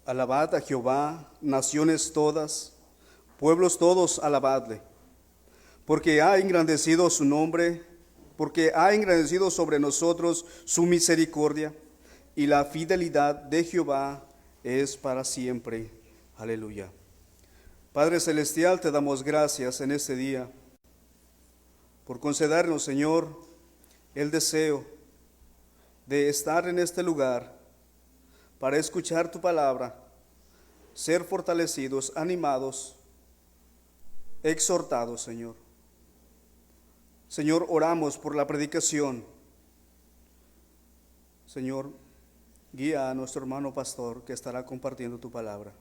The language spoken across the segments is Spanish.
Alabad a Jehová, naciones todas, pueblos todos, alabadle, porque ha engrandecido su nombre, porque ha engrandecido sobre nosotros su misericordia, y la fidelidad de Jehová es para siempre. Aleluya. Padre Celestial, te damos gracias en este día por concedernos, Señor, el deseo de estar en este lugar para escuchar tu palabra, ser fortalecidos, animados, exhortados, Señor. Señor, oramos por la predicación. Señor, guía a nuestro hermano pastor que estará compartiendo tu palabra.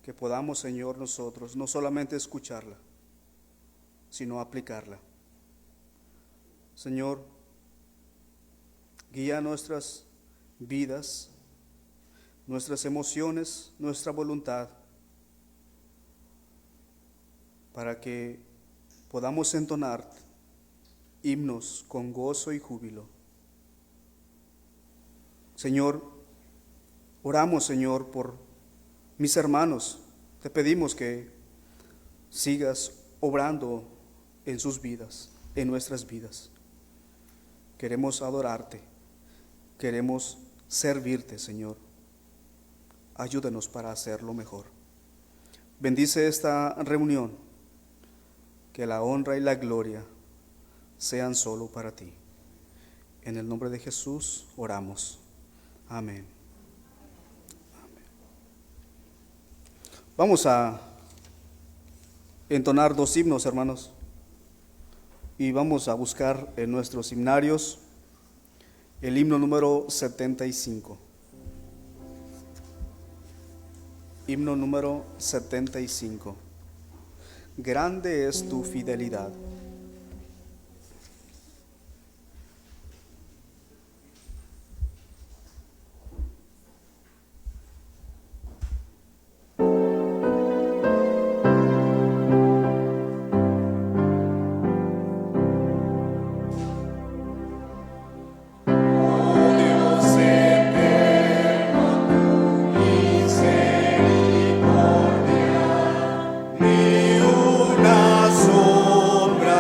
Que podamos, Señor, nosotros no solamente escucharla, sino aplicarla. Señor, guía nuestras vidas, nuestras emociones, nuestra voluntad, para que podamos entonar himnos con gozo y júbilo. Señor, oramos, Señor, por mis hermanos. Te pedimos que sigas obrando en sus vidas, en nuestras vidas. Queremos adorarte, queremos servirte, Señor. Ayúdanos para hacerlo mejor. Bendice esta reunión, que la honra y la gloria sean solo para ti. En el nombre de Jesús oramos. Amén. Amén. Vamos a entonar dos himnos, hermanos, y vamos a buscar en nuestros himnarios el himno número 75. Himno número 75. Grande es tu fidelidad. Ni una sombra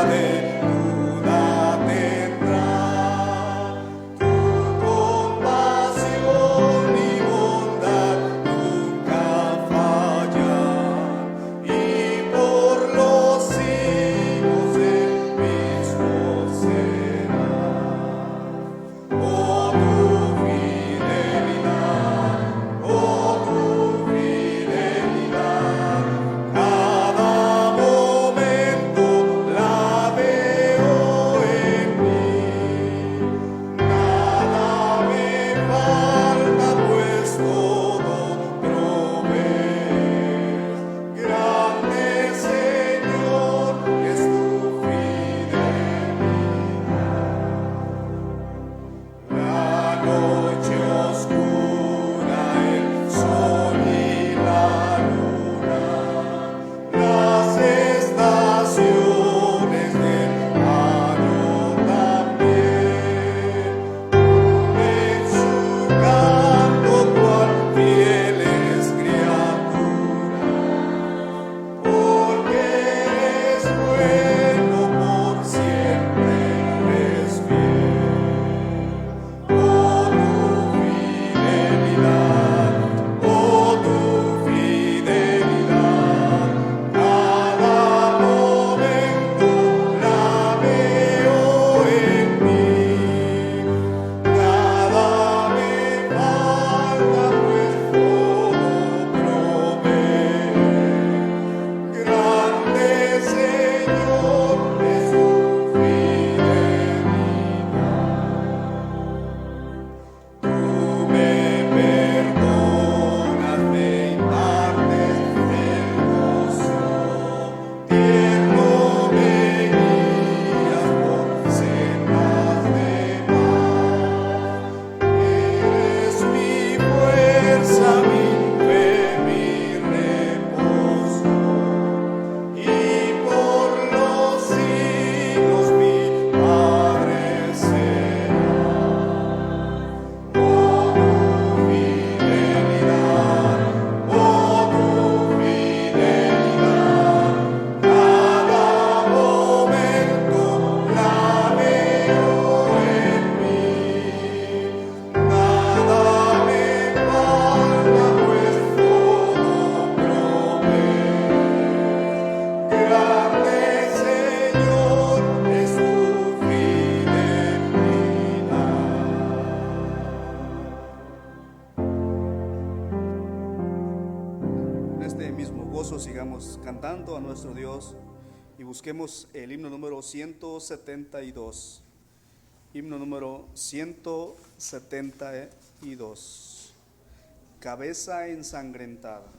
En este mismo gozo sigamos cantando a nuestro Dios y busquemos el himno número 172. Himno número 172. Cabeza ensangrentada.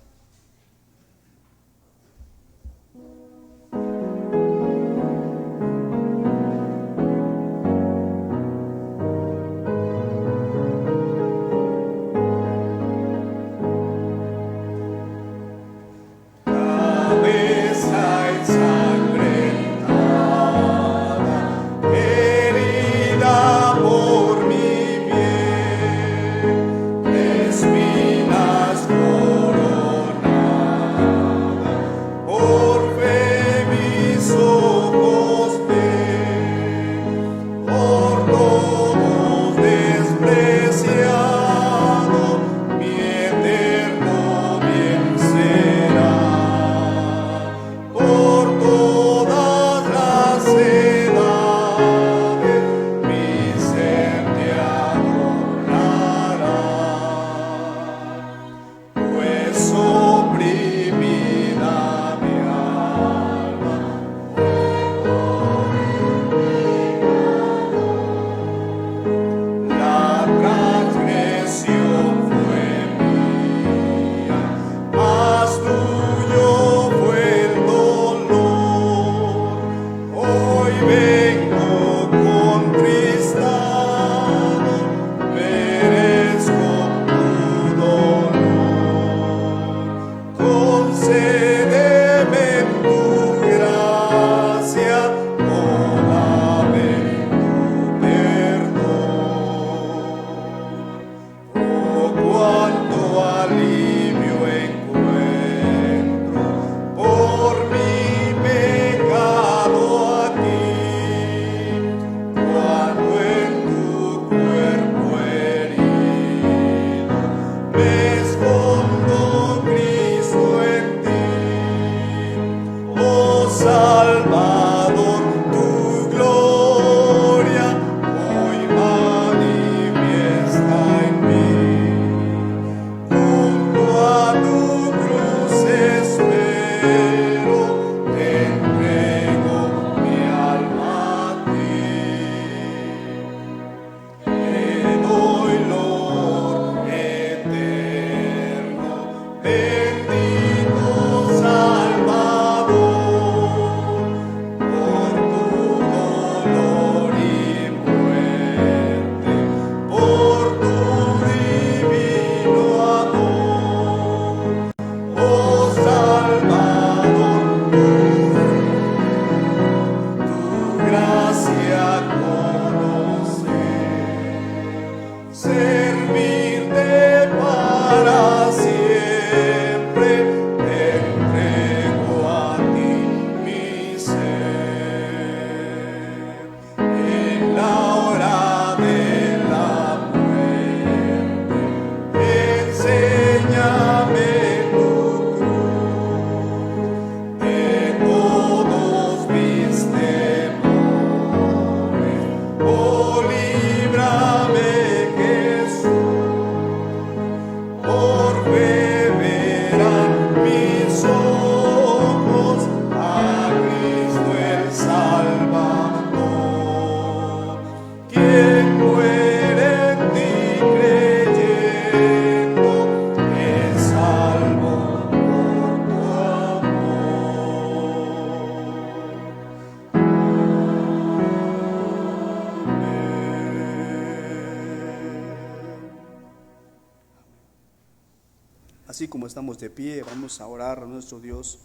Así como estamos de pie, vamos a orar a nuestro Dios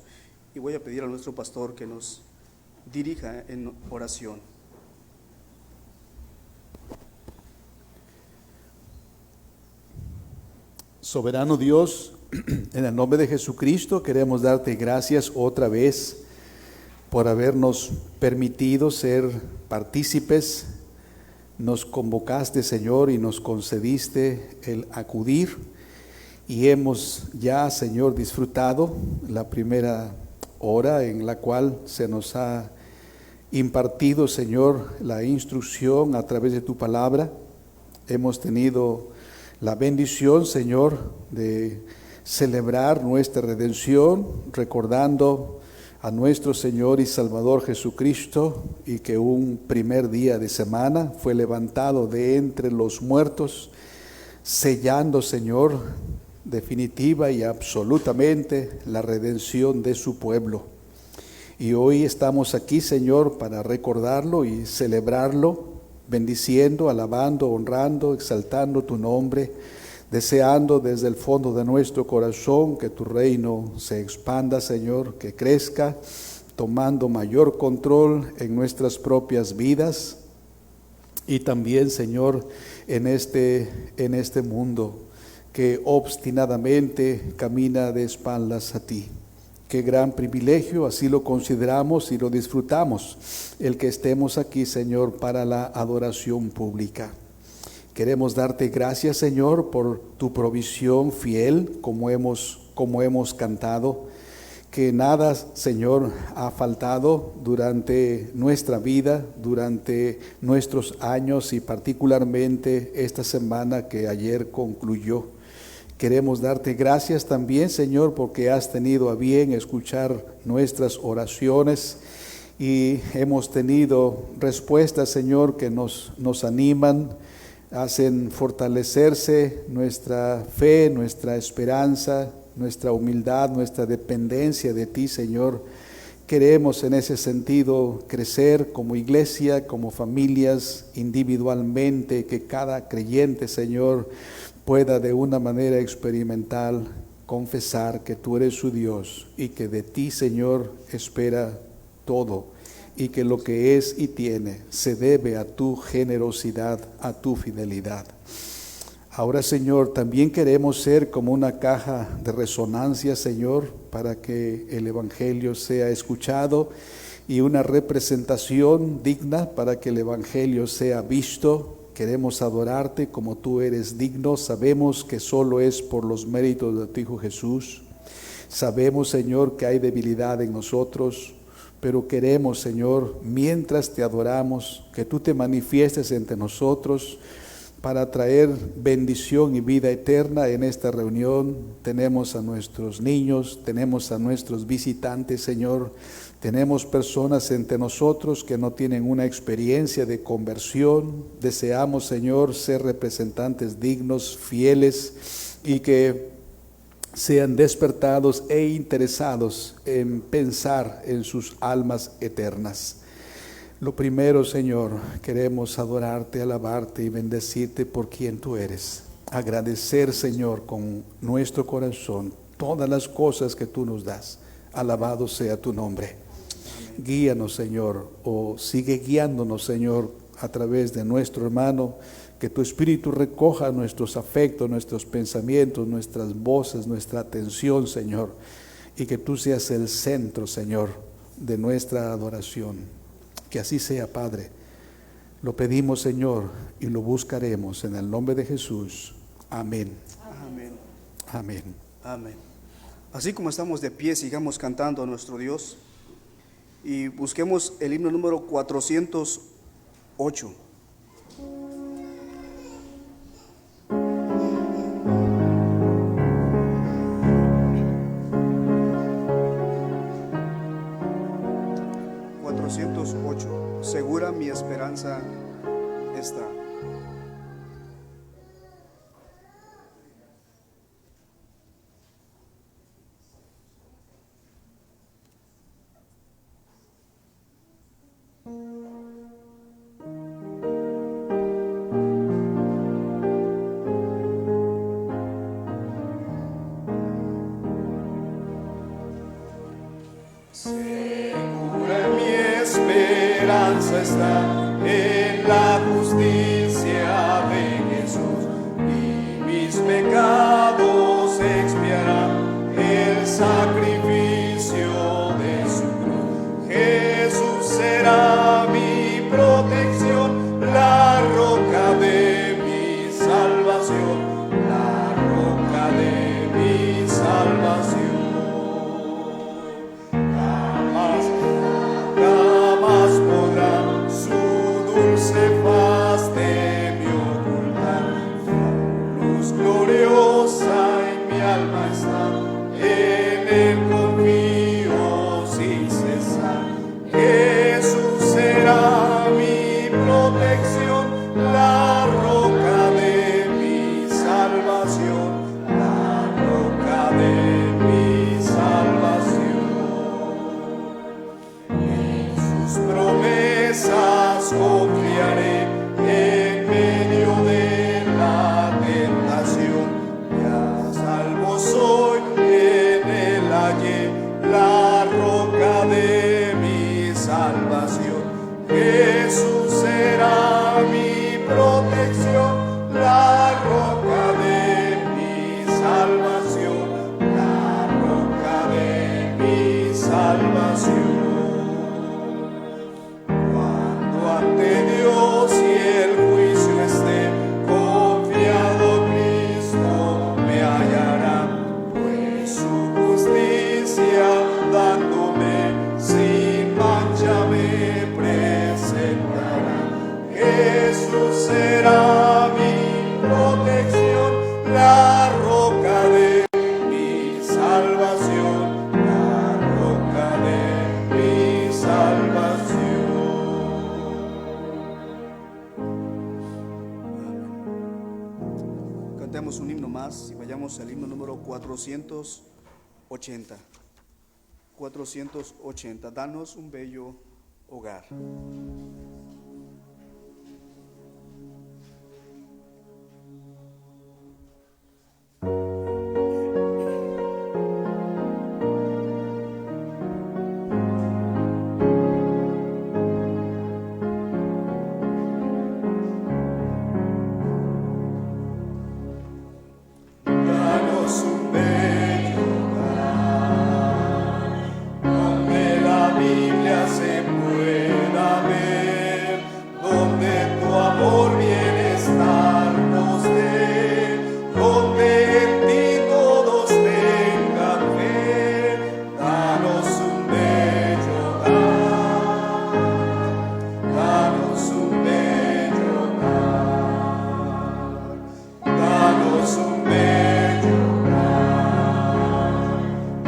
y voy a pedir a nuestro pastor que nos dirija en oración. Soberano Dios, en el nombre de Jesucristo queremos darte gracias otra vez por habernos permitido ser partícipes. Nos convocaste, Señor, y nos concediste el acudir. Y hemos ya, Señor, disfrutado la primera hora en la cual se nos ha impartido, Señor, la instrucción a través de tu palabra. Hemos tenido la bendición, Señor, de celebrar nuestra redención, recordando a nuestro Señor y Salvador Jesucristo, y que un primer día de semana fue levantado de entre los muertos, sellando, Señor, definitiva y absolutamente la redención de su pueblo. Y hoy estamos aquí, Señor, para recordarlo y celebrarlo, bendiciendo, alabando, honrando, exaltando tu nombre, deseando desde el fondo de nuestro corazón que tu reino se expanda, Señor, que crezca, tomando mayor control en nuestras propias vidas y también, Señor, en este mundo que obstinadamente camina de espaldas a ti. Qué gran privilegio, así lo consideramos y lo disfrutamos, el que estemos aquí, Señor, para la adoración pública. Queremos darte gracias, Señor, por tu provisión fiel, como hemos cantado, que nada, Señor, ha faltado durante nuestra vida, durante nuestros años y particularmente esta semana que ayer concluyó. Queremos darte gracias también, Señor, porque has tenido a bien escuchar nuestras oraciones y hemos tenido respuestas, Señor, que nos animan, hacen fortalecerse nuestra fe, nuestra esperanza, nuestra humildad, nuestra dependencia de ti, Señor. Queremos en ese sentido crecer como iglesia, como familias, individualmente, que cada creyente, Señor, pueda de una manera experimental confesar que tú eres su Dios y que de ti, Señor, espera todo, y que lo que es y tiene se debe a tu generosidad, a tu fidelidad. Ahora, Señor, también queremos ser como una caja de resonancia, Señor, para que el Evangelio sea escuchado y una representación digna para que el Evangelio sea visto. Queremos adorarte como tú eres digno. Sabemos que solo es por los méritos de tu Hijo Jesús. Sabemos, Señor, que hay debilidad en nosotros, pero queremos, Señor, mientras te adoramos, que tú te manifiestes entre nosotros para traer bendición y vida eterna en esta reunión. Tenemos a nuestros niños, tenemos a nuestros visitantes, Señor. Tenemos personas entre nosotros que no tienen una experiencia de conversión. Deseamos, Señor, ser representantes dignos, fieles, y que sean despertados e interesados en pensar en sus almas eternas. Lo primero, Señor, queremos adorarte, alabarte y bendecirte por quien tú eres. Agradecer, Señor, con nuestro corazón todas las cosas que tú nos das. Alabado sea tu nombre. Guíanos, Señor, o sigue guiándonos, Señor, a través de nuestro hermano. Que tu Espíritu recoja nuestros afectos, nuestros pensamientos, nuestras voces, nuestra atención, Señor. Y que tú seas el centro, Señor, de nuestra adoración. Que así sea, Padre. Lo pedimos, Señor, y lo buscaremos en el nombre de Jesús. Amén. Amén. Amén. Amén. Así como estamos de pie, sigamos cantando a nuestro Dios y busquemos el himno número 408. Segura mi esperanza está. Segura mi esperanza está en la justicia de Jesús, y mis pecados expiará el sacrificio de su cruz. Jesús será mi protección, la roca de mi salvación, la roca de mi salvación. Gloriosa en mi alma está. hallé la roca de mi salvación. Jesús será mi protección, la roca de mi salvación, la roca de mi salvación. Cuando ante Dios y el juicio esté, confiado Cristo me hallará, pues su justicia dándome sin mancha me presentará. Jesús será mi protección, la roca de mi salvación, la roca de mi salvación. Cantemos un himno más y vayamos al himno número 480. 480. Danos un bello hogar. Danos un bello hogar, donde la Biblia se pueda ver, donde tu amor bienestar nos dé, donde en ti todos tengan fe. Danos un bello hogar, danos un bello hogar, danos un bello hogar,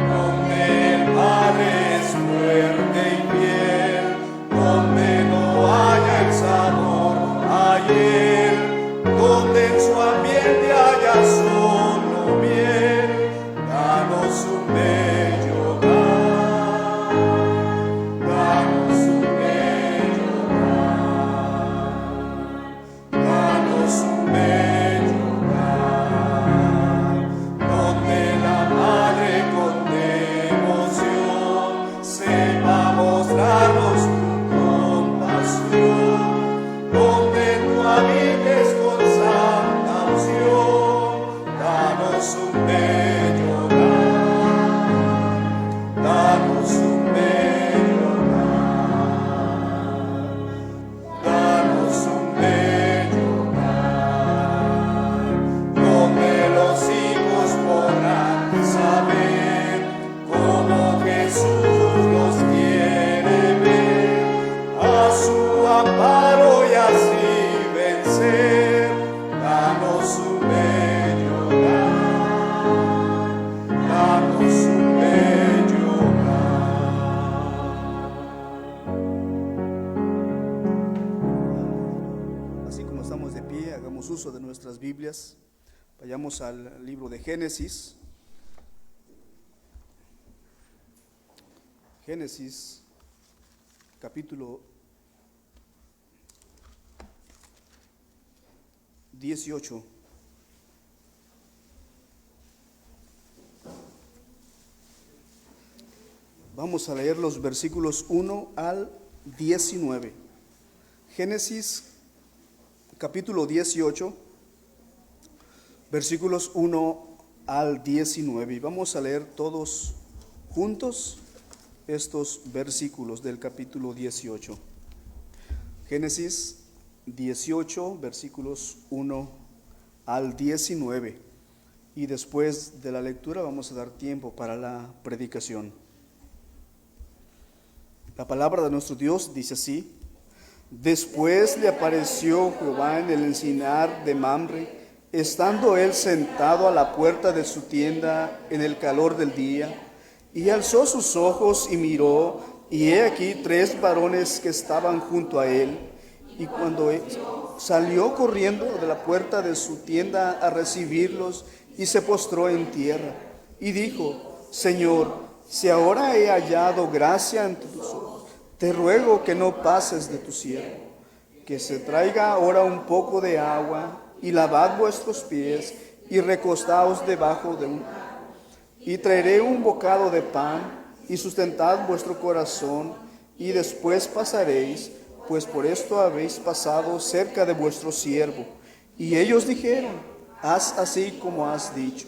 donde el Padre es fuerte y fiel, donde no haya el sabor ayer, donde en su ambiente haya solo miel. Danos un bello hogar, danos un bello hogar, danos un bello hogar, donde la madre con devoción sepa mostrarnos tu compasión, donde tú habites con santa unción. Danos un bello hogar, danos un bello hogar, danos un bello hogar, donde los hijos podrán saber cómo Jesús los quiere ver, a su amparo y así vencer. Danos un bello hogar, danos un bello hogar. Así como estamos de pie, hagamos uso de nuestras Biblias. Vayamos al libro de Génesis. Génesis, capítulo 18. Vamos a leer los versículos 1 al 19. Génesis, capítulo 18, versículos 1 al 19. Y vamos a leer todos juntos estos versículos del capítulo 18. Génesis 18, versículos 1 al 19. Y después de la lectura vamos a dar tiempo para la predicación. La palabra de nuestro Dios dice así: Después le apareció Jehová en el encinar de Mamre, estando él sentado a la puerta de su tienda en el calor del día, y alzó sus ojos y miró, y he aquí 3 varones que estaban junto a él, y cuando él salió corriendo de la puerta de su tienda a recibirlos, y se postró en tierra, y dijo: Señor, si ahora he hallado gracia ante tus ojos, te ruego que no pases de tu siervo, que se traiga ahora un poco de agua, y lavad vuestros pies, y recostaos debajo de un árbol. y traeré un bocado de pan, y sustentad vuestro corazón, y después pasaréis, pues por esto habéis pasado cerca de vuestro siervo. Y ellos dijeron, haz así como has dicho.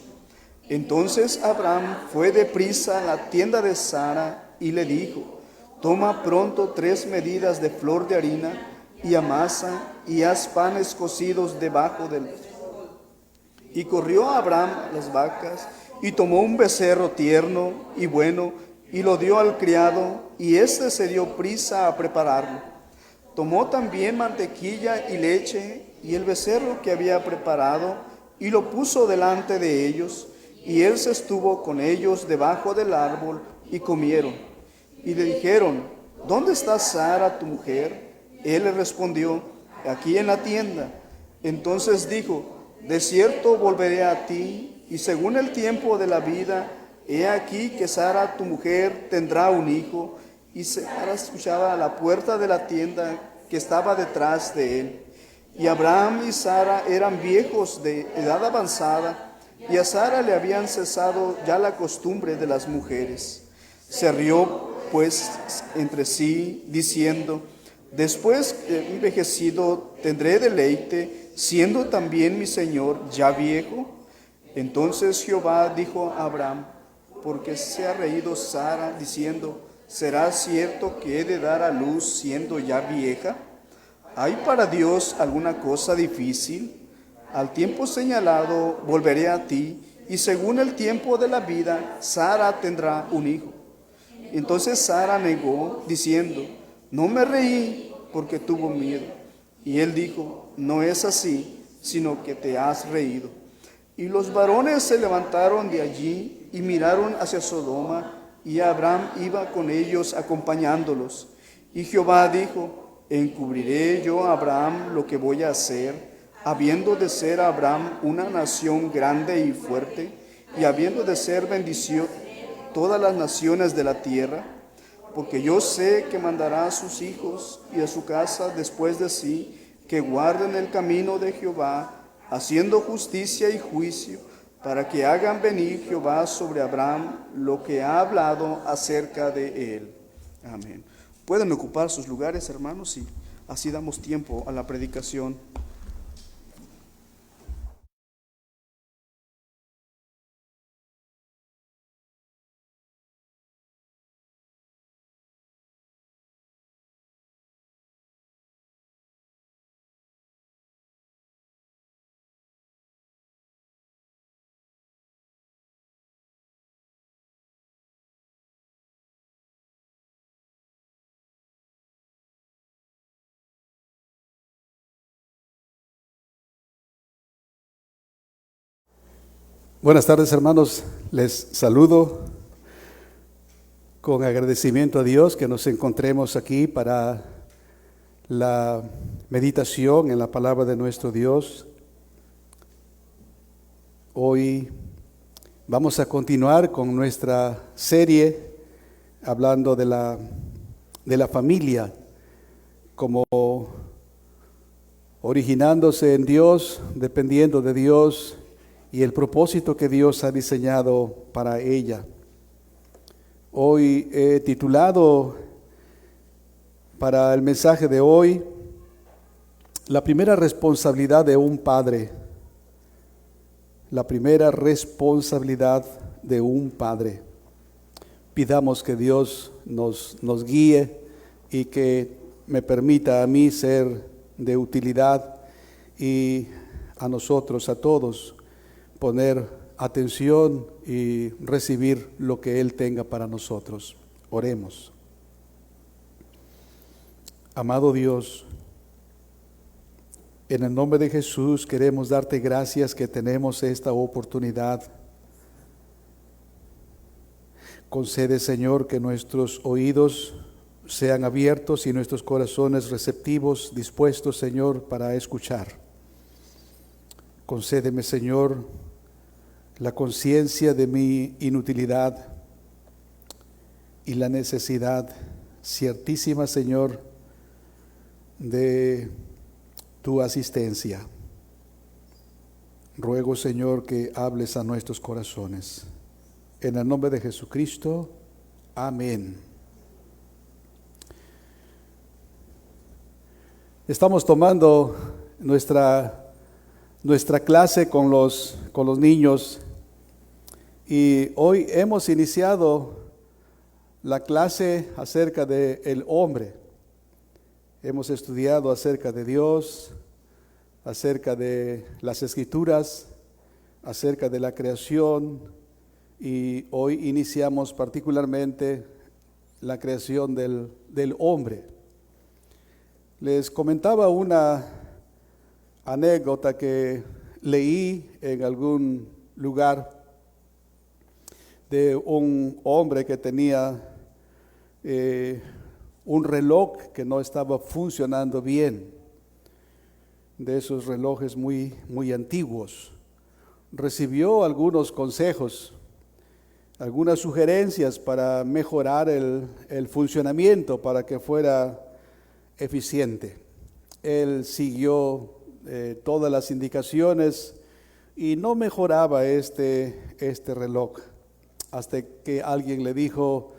Entonces Abraham fue deprisa a la tienda de Sara y le dijo, toma pronto 3 medidas de flor de harina y amasa y haz panes cocidos debajo del... Y corrió Abraham las vacas y tomó un becerro tierno y bueno y lo dio al criado, y éste se dio prisa a prepararlo. Tomó también mantequilla y leche y el becerro que había preparado y lo puso delante de ellos, y él se estuvo con ellos debajo del árbol y comieron. Y le dijeron, ¿dónde está Sara tu mujer? Él le respondió, aquí en la tienda. Entonces dijo, de cierto volveré a ti, y según el tiempo de la vida, he aquí que Sara tu mujer tendrá un hijo. Y Sara escuchaba a la puerta de la tienda que estaba detrás de él. Y Abraham y Sara eran viejos de edad avanzada, y a Sara le habían cesado ya la costumbre de las mujeres. Se rió pues entre sí, diciendo, después envejecido tendré deleite, siendo también mi señor ya viejo. Entonces Jehová dijo a Abraham, porque se ha reído Sara, diciendo, ¿será cierto que he de dar a luz siendo ya vieja? ¿Hay para Dios alguna cosa difícil? Al tiempo señalado volveré a ti, y según el tiempo de la vida, Sara tendrá un hijo. Entonces Sara negó, diciendo, no me reí porque tuvo miedo. Y él dijo, no es así, sino que te has reído. Y los varones se levantaron de allí y miraron hacia Sodoma, y Abraham iba con ellos acompañándolos. Y Jehová dijo, encubriré yo a Abraham lo que voy a hacer, habiendo de ser Abraham una nación grande y fuerte, y habiendo de ser bendición todas las naciones de la tierra, porque yo sé que mandará a sus hijos y a su casa después de sí, que guarden el camino de Jehová, haciendo justicia y juicio, para que hagan venir Jehová sobre Abraham lo que ha hablado acerca de él. Amén. Pueden ocupar sus lugares, hermanos, y así damos tiempo a la predicación. Buenas tardes, hermanos. Les saludo con agradecimiento a Dios que nos encontremos aquí para la meditación en la palabra de nuestro Dios. Hoy vamos a continuar con nuestra serie hablando de la familia como originándose en Dios, dependiendo de Dios y el propósito que Dios ha diseñado para ella. Hoy he titulado para el mensaje de hoy, la primera responsabilidad de un padre. La primera responsabilidad de un padre. Pidamos que Dios nos guíe y que me permita a mí ser de utilidad y a nosotros, a todos, poner atención y recibir lo que Él tenga para nosotros. Oremos. Amado Dios, en el nombre de Jesús queremos darte gracias que tenemos esta oportunidad. Concede, Señor, que nuestros oídos sean abiertos y nuestros corazones receptivos, dispuestos, Señor, para escuchar. Concédeme, Señor, la conciencia de mi inutilidad y la necesidad ciertísima, Señor, de tu asistencia. Ruego, Señor, que hables a nuestros corazones. En el nombre de Jesucristo, amén. Estamos tomando nuestra clase con los niños y hoy hemos iniciado la clase acerca del hombre. Hemos estudiado acerca de Dios, acerca de las Escrituras, acerca de la creación y hoy iniciamos particularmente la creación del hombre. Les comentaba una anécdota que leí en algún lugar de un hombre que tenía un reloj que no estaba funcionando bien, de esos relojes muy, muy antiguos. Recibió algunos consejos, algunas sugerencias para mejorar el funcionamiento, para que fuera eficiente. Él siguió todas las indicaciones y no mejoraba este reloj, hasta que alguien le dijo: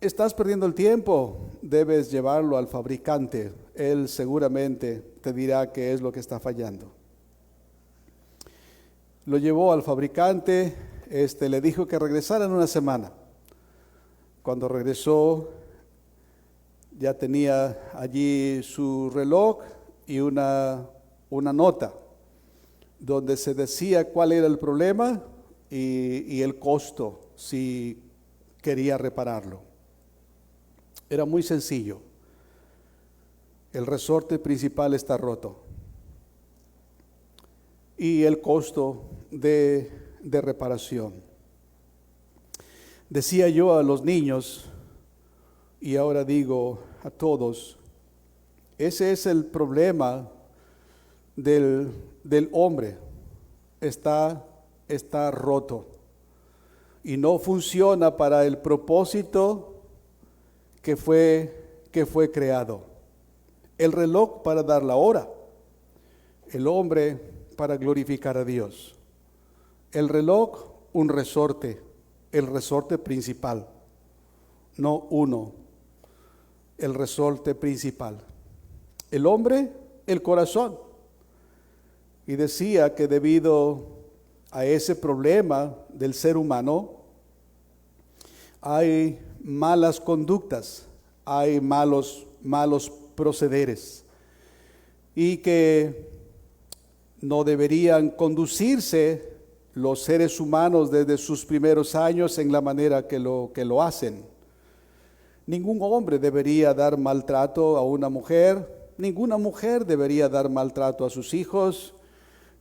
estás perdiendo el tiempo, debes llevarlo al fabricante, él seguramente te dirá qué es lo que está fallando. Lo llevó al fabricante, le dijo que regresara en una semana. Cuando regresó, ya tenía allí su reloj y una nota donde se decía cuál era el problema y el costo si quería repararlo. Era muy sencillo. El resorte principal está roto y el costo de reparación. Decía yo a los niños, y ahora digo a todos, ese es el problema del hombre. Está roto y no funciona para el propósito que fue creado. El reloj para dar la hora, el hombre para glorificar a Dios. El reloj, un resorte, el resorte principal, no uno, el resorte principal. El hombre, el corazón. Y decía que debido a ese problema del ser humano, hay malas conductas, hay malos procederes, y que no deberían conducirse los seres humanos desde sus primeros años en la manera que lo hacen. Ningún hombre debería dar maltrato a una mujer, ninguna mujer debería dar maltrato a sus hijos,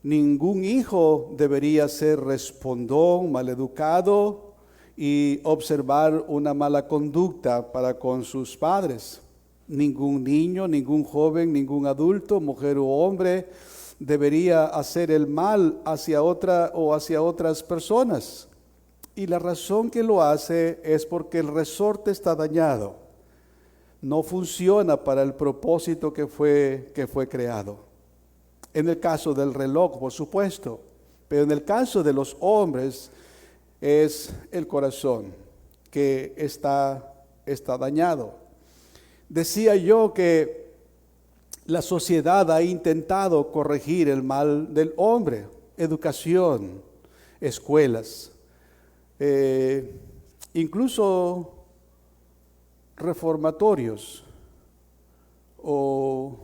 ningún hijo debería ser respondón, maleducado y observar una mala conducta para con sus padres. Ningún niño, ningún joven, ningún adulto, mujer u hombre debería hacer el mal hacia otra o hacia otras personas. Y la razón que lo hace es porque el resorte está dañado. No funciona para el propósito que fue creado. En el caso del reloj, por supuesto, pero en el caso de los hombres es el corazón que está dañado. Decía yo que la sociedad ha intentado corregir el mal del hombre, educación, escuelas, incluso reformatorios o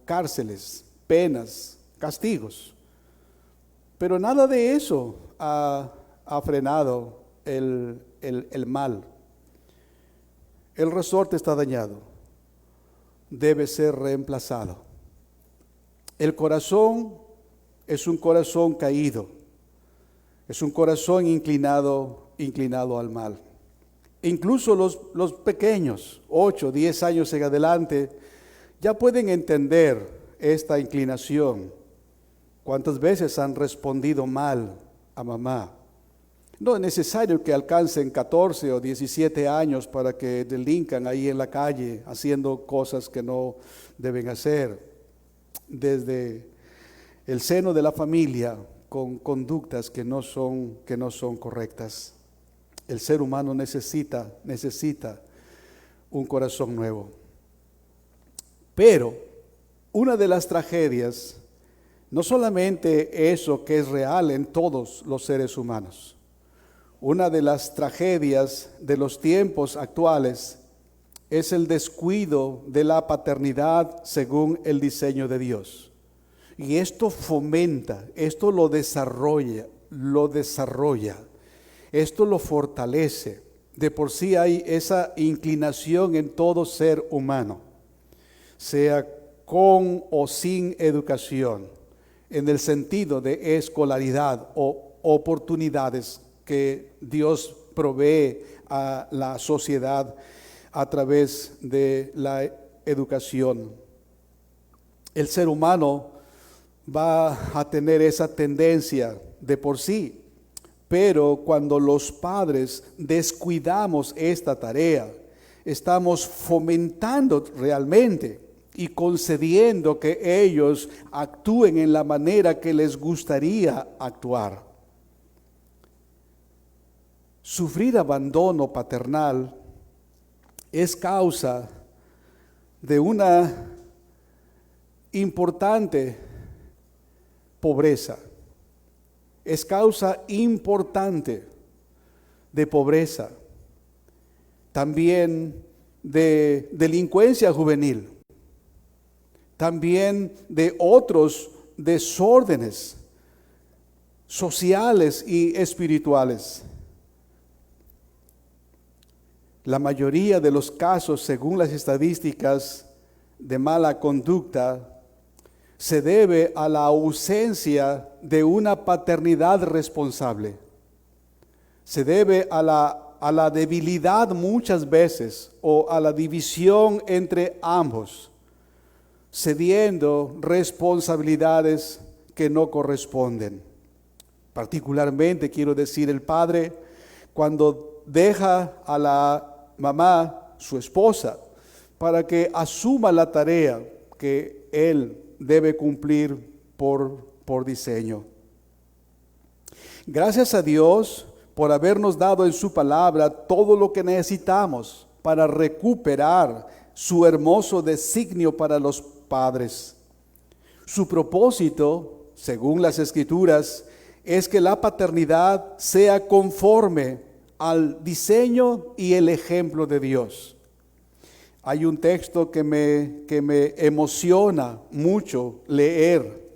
cárceles, penas, castigos. Pero nada de eso ha frenado el mal. El resorte está dañado, debe ser reemplazado. El corazón es un corazón caído, es un corazón inclinado al mal. Incluso los pequeños, 8, 10 años en adelante, ya pueden entender esta inclinación. ¿Cuántas veces han respondido mal a mamá? No es necesario que alcancen 14 o 17 años para que delincan ahí en la calle haciendo cosas que no deben hacer. Desde el seno de la familia con conductas que no son correctas. El ser humano necesita un corazón nuevo. Pero una de las tragedias, no solamente eso que es real en todos los seres humanos, una de las tragedias de los tiempos actuales es el descuido de la paternidad según el diseño de Dios. Y esto fomenta, esto lo desarrolla, esto lo fortalece. De por sí hay esa inclinación en todo ser humano, sea con o sin educación, en el sentido de escolaridad o oportunidades que Dios provee a la sociedad a través de la educación. El ser humano va a tener esa tendencia de por sí, pero cuando los padres descuidamos esta tarea, estamos fomentando realmente y concediendo que ellos actúen en la manera que les gustaría actuar. Sufrir abandono paternal es causa de una importante pobreza. Es causa importante de pobreza. También de delincuencia juvenil. También de otros desórdenes sociales y espirituales. La mayoría de los casos, según las estadísticas de mala conducta, se debe a la ausencia de una paternidad responsable. Se debe a la debilidad muchas veces o a la división entre ambos, cediendo responsabilidades que no corresponden. Particularmente quiero decir el padre cuando deja a la mamá, su esposa, para que asuma la tarea que él debe cumplir por diseño. Gracias a Dios por habernos dado en su palabra todo lo que necesitamos para recuperar su hermoso designio para los padres. Su propósito, según las Escrituras, es que la paternidad sea conforme al diseño y el ejemplo de Dios. Hay un texto que me emociona mucho leer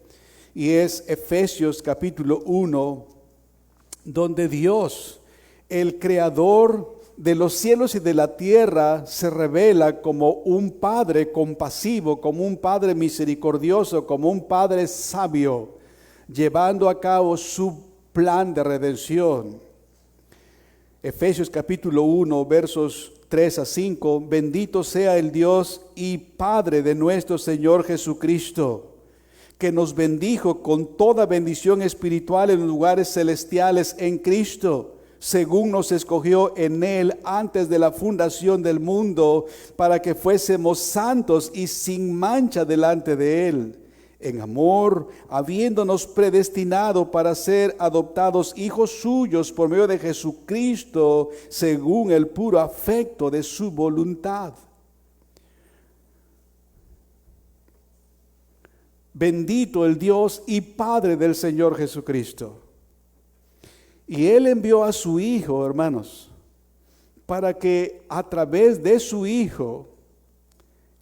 y es Efesios capítulo 1, donde Dios, el creador de los cielos y de la tierra, se revela como un Padre compasivo, como un Padre misericordioso, como un Padre sabio, llevando a cabo su plan de redención. Efesios capítulo 1, versos 3 a 5, bendito sea el Dios y Padre de nuestro Señor Jesucristo, que nos bendijo con toda bendición espiritual en lugares celestiales en Cristo, según nos escogió en Él antes de la fundación del mundo, para que fuésemos santos y sin mancha delante de Él, en amor, habiéndonos predestinado para ser adoptados hijos suyos por medio de Jesucristo, según el puro afecto de su voluntad. Bendito el Dios y Padre del Señor Jesucristo. Y Él envió a su Hijo, hermanos, para que a través de su Hijo,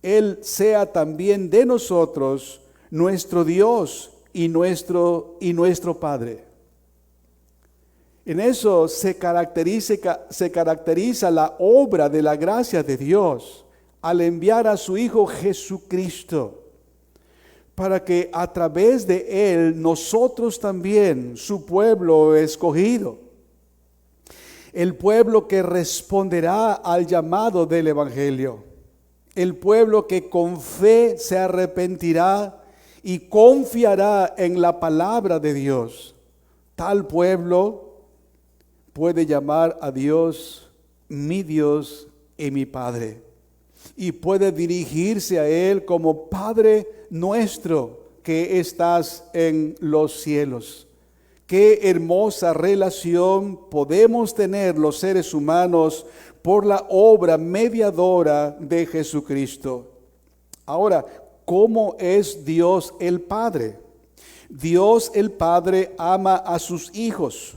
Él sea también de nosotros nuestro Dios y nuestro Padre. En eso se caracteriza la obra de la gracia de Dios al enviar a su Hijo Jesucristo, para que a través de Él nosotros también, su pueblo escogido, el pueblo que responderá al llamado del Evangelio, el pueblo que con fe se arrepentirá y confiará en la palabra de Dios, tal pueblo puede llamar a Dios mi Dios y mi Padre, y puede dirigirse a Él como Padre nuestro que estás en los cielos. Qué hermosa relación podemos tener los seres humanos por la obra mediadora de Jesucristo. Ahora, ¿cómo es Dios el Padre? Dios el Padre ama a sus hijos.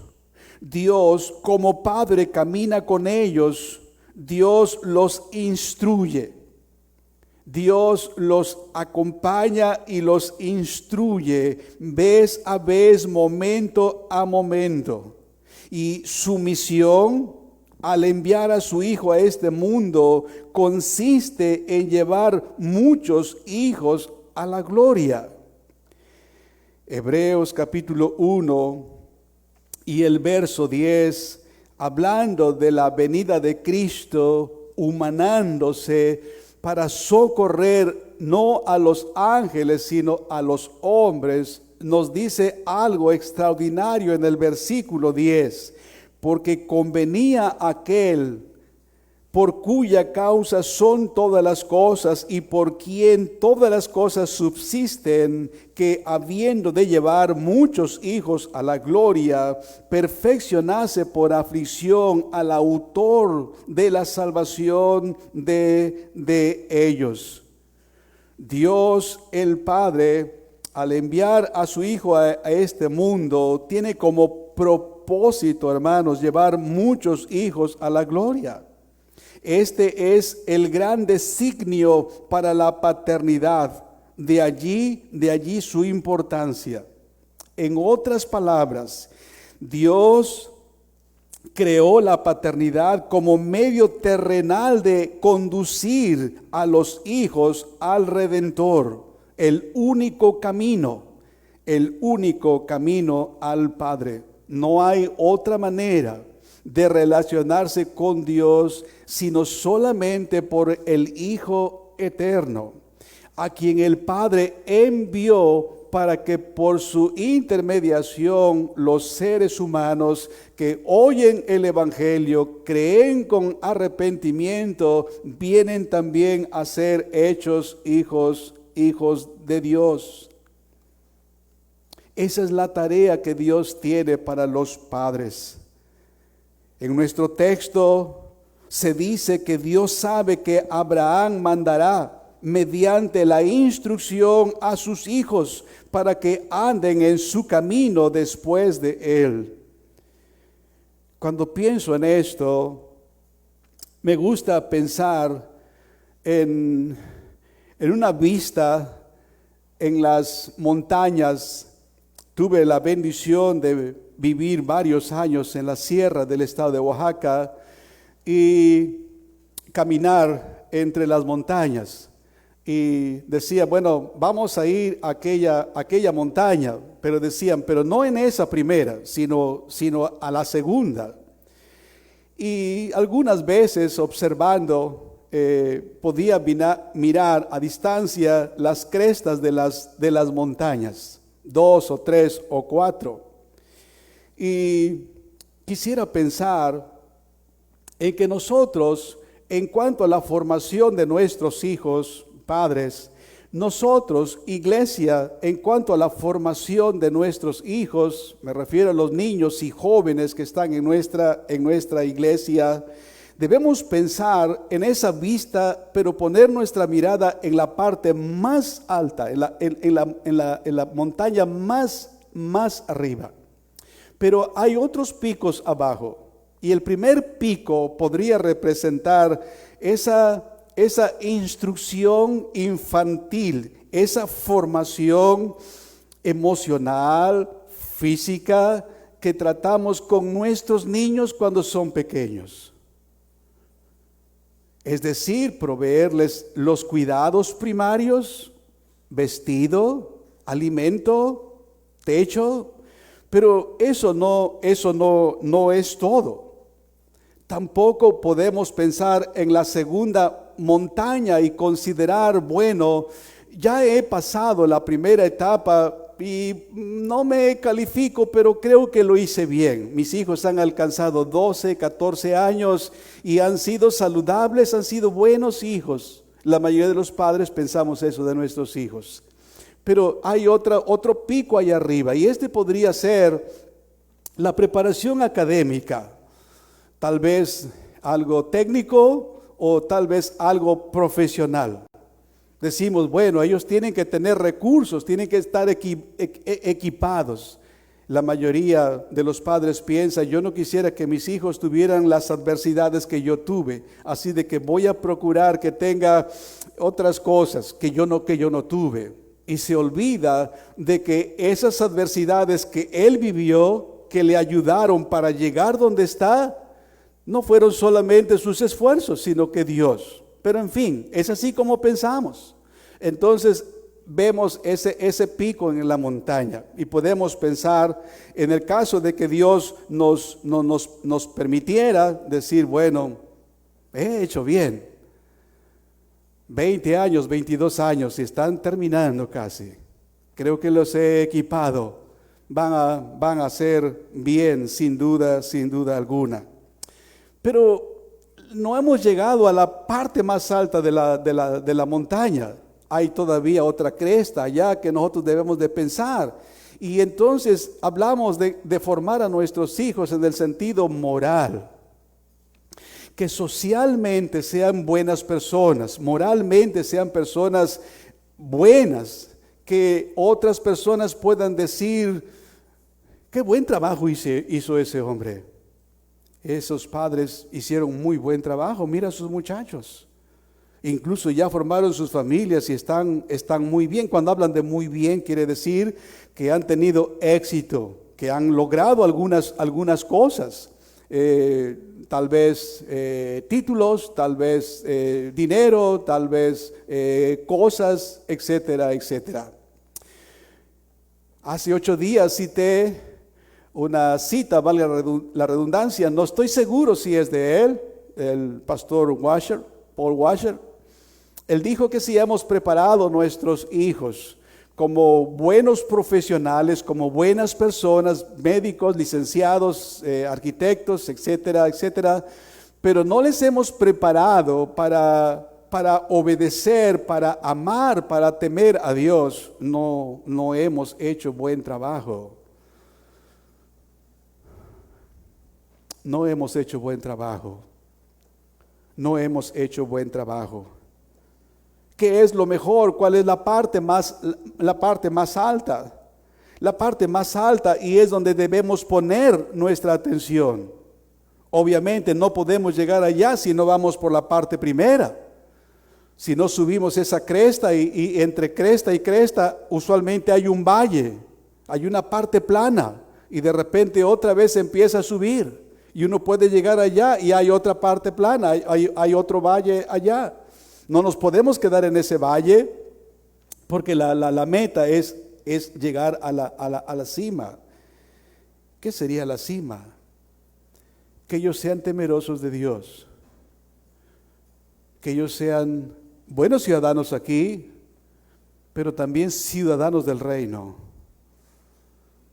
Dios como Padre camina con ellos. Dios los instruye. Dios los acompaña y los instruye vez a vez, momento a momento. Y su misión al enviar a su Hijo a este mundo consiste en llevar muchos hijos a la gloria. Hebreos capítulo 1 y el verso 10, hablando de la venida de Cristo, humanándose para socorrer no a los ángeles, sino a los hombres, nos dice algo extraordinario en el versículo 10. Porque convenía aquel por cuya causa son todas las cosas y por quien todas las cosas subsisten, que habiendo de llevar muchos hijos a la gloria, perfeccionase por aflicción al autor de la salvación de ellos. Dios el Padre, al enviar a su Hijo a este mundo, tiene como propósito, hermanos, llevar muchos hijos a la gloria. Este es el gran designio para la paternidad, de allí su importancia. En otras palabras, Dios creó la paternidad como medio terrenal de conducir a los hijos al Redentor, el único camino al Padre. No hay otra manera de relacionarse con Dios, sino solamente por el Hijo eterno, a quien el Padre envió para que por su intermediación los seres humanos que oyen el Evangelio, creen con arrepentimiento, vienen también a ser hechos hijos de Dios. Esa es la tarea que Dios tiene para los padres. En nuestro texto se dice que Dios sabe que Abraham mandará mediante la instrucción a sus hijos para que anden en su camino después de él. Cuando pienso en esto, me gusta pensar en una vista en las montañas. Tuve la bendición de vivir varios años en la sierra del estado de Oaxaca y caminar entre las montañas. Y decía, bueno, vamos a ir a aquella montaña, pero decían, pero no en esa primera, sino a la segunda. Y algunas veces observando, podía mirar a distancia las crestas de las montañas, 2 o 3 o 4. Y quisiera pensar en que nosotros, en cuanto a la formación de nuestros hijos, padres, nosotros, iglesia, en cuanto a la formación de nuestros hijos, me refiero a los niños y jóvenes que están en nuestra iglesia, debemos pensar en esa vista, pero poner nuestra mirada en la parte más alta, en la montaña más arriba. Pero hay otros picos abajo, y el primer pico podría representar esa instrucción infantil, esa formación emocional, física, que tratamos con nuestros niños cuando son pequeños. Es decir, proveerles los cuidados primarios, vestido, alimento, techo. Pero eso no es todo. Tampoco podemos pensar en la segunda montaña y considerar, bueno, ya he pasado la primera etapa y no me califico, pero creo que lo hice bien. Mis hijos han alcanzado 12, 14 años y han sido saludables, han sido buenos hijos. La mayoría de los padres pensamos eso de nuestros hijos. Pero hay otro pico ahí arriba, y este podría ser La preparación académica, tal vez algo técnico o tal vez algo profesional. Decimos, bueno, ellos tienen que tener recursos, tienen que estar equipados. La mayoría de los padres piensa, yo no quisiera que mis hijos tuvieran las adversidades que yo tuve, así de que voy a procurar que tenga otras cosas que yo no tuve. Y se olvida de que esas adversidades que él vivió, que le ayudaron para llegar donde está, no fueron solamente sus esfuerzos, sino que Dios. Pero en fin, es así como pensamos. Entonces vemos ese pico en la montaña y podemos pensar en el caso de que Dios nos permitiera decir, bueno, he hecho bien. 20 años, 22 años, y están terminando casi. Creo que los he equipado. Van a hacer bien, sin duda alguna. Pero no hemos llegado a la parte más alta de la montaña. Hay todavía otra cresta allá que nosotros debemos de pensar. Y entonces hablamos de formar a nuestros hijos en el sentido moral. Que socialmente sean buenas personas, moralmente sean personas buenas, que otras personas puedan decir, qué buen trabajo hizo ese hombre. Esos padres hicieron muy buen trabajo, mira a sus muchachos. Incluso ya formaron sus familias y están muy bien. Cuando hablan de muy bien, quiere decir que han tenido éxito, que han logrado algunas cosas. Tal vez títulos, tal vez dinero, tal vez cosas, etcétera, etcétera. Hace 8 días cité una cita, valga la redundancia, no estoy seguro si es de él, el pastor Paul Washer. Él dijo que si hemos preparado a nuestros hijos como buenos profesionales, como buenas personas, médicos, licenciados, arquitectos, etcétera, etcétera, pero no les hemos preparado para obedecer, para amar, para temer a Dios, no hemos hecho buen trabajo. No hemos hecho buen trabajo. No hemos hecho buen trabajo. ¿Qué es lo mejor? ¿Cuál es la parte más alta? La parte más alta, y es donde debemos poner nuestra atención. Obviamente no podemos llegar allá si no vamos por la parte primera. Si no subimos esa cresta y entre cresta y cresta usualmente hay un valle, hay una parte plana y de repente otra vez empieza a subir y uno puede llegar allá y hay otra parte plana, hay otro valle allá. No nos podemos quedar en ese valle porque la meta es llegar a la cima. ¿Qué sería la cima? Que ellos sean temerosos de Dios, que ellos sean buenos ciudadanos aquí, pero también ciudadanos del reino.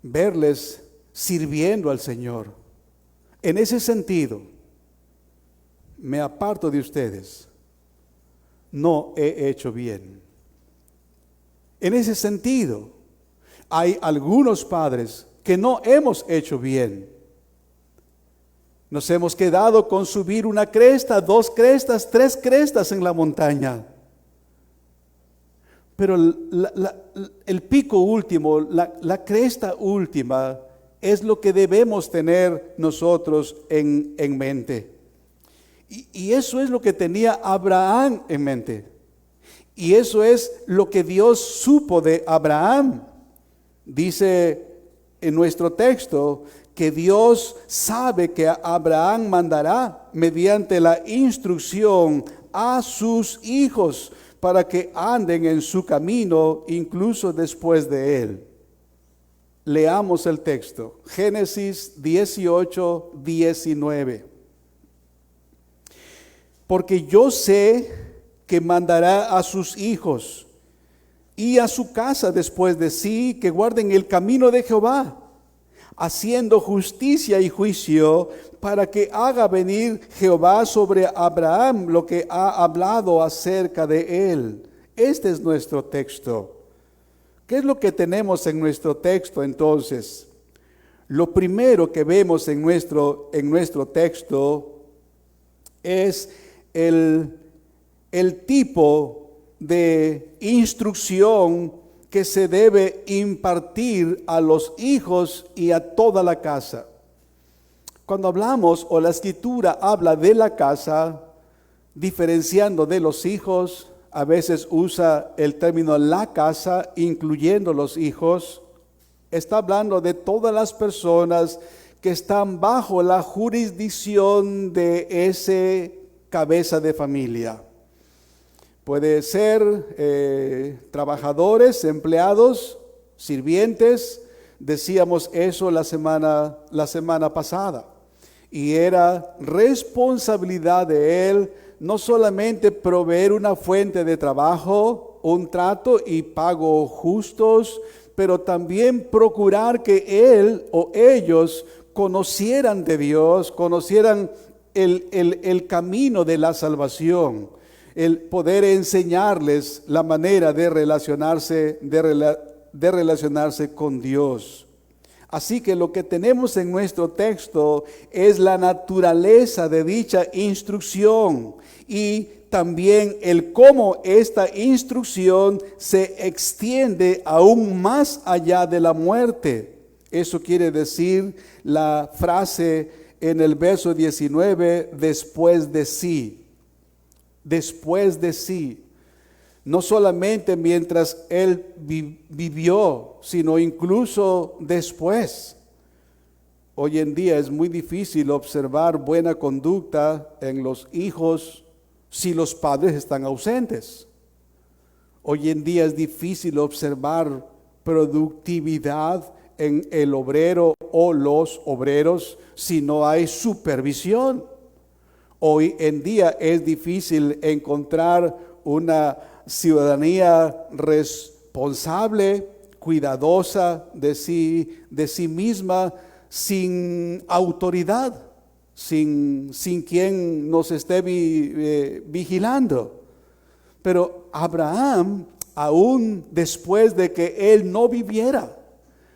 Verles sirviendo al Señor. En ese sentido, me aparto de ustedes. No he hecho bien. En ese sentido, hay algunos padres que no hemos hecho bien. Nos hemos quedado con subir una cresta, 2 crestas, 3 crestas en la montaña. Pero el pico último, la cresta última, es lo que debemos tener nosotros en mente. Y eso es lo que tenía Abraham en mente. Y eso es lo que Dios supo de Abraham. Dice en nuestro texto que Dios sabe que Abraham mandará mediante la instrucción a sus hijos para que anden en su camino incluso después de él. Leamos el texto, Génesis 18, 19. Porque yo sé que mandará a sus hijos y a su casa después de sí, que guarden el camino de Jehová, haciendo justicia y juicio, para que haga venir Jehová sobre Abraham lo que ha hablado acerca de él. Este es nuestro texto. ¿Qué es lo que tenemos en nuestro texto entonces? Lo primero que vemos en nuestro texto es el tipo de instrucción que se debe impartir a los hijos y a toda la casa. Cuando hablamos o la Escritura habla de la casa, diferenciando de los hijos, a veces usa el término la casa, incluyendo los hijos. Está hablando de todas las personas que están bajo la jurisdicción de ese cabeza de familia. Puede ser trabajadores, empleados, sirvientes. Decíamos eso la semana pasada. Y era responsabilidad de él no solamente proveer una fuente de trabajo, un trato y pago justos, pero también procurar que él o ellos conocieran de Dios, conocieran el camino de la salvación, el poder enseñarles la manera de relacionarse con Dios. Así que lo que tenemos en nuestro texto es la naturaleza de dicha instrucción y también el cómo esta instrucción se extiende aún más allá de la muerte. Eso quiere decir la frase en el verso 19, después de sí. Después de sí. No solamente mientras él vivió, sino incluso después. Hoy en día es muy difícil observar buena conducta en los hijos si los padres están ausentes. Hoy en día es difícil observar productividad en el obrero o los obreros si no hay supervisión. Hoy en día es difícil encontrar una ciudadanía responsable, cuidadosa de sí misma, sin autoridad, sin quien nos esté vigilando. Pero Abraham, aún después de que él no viviera,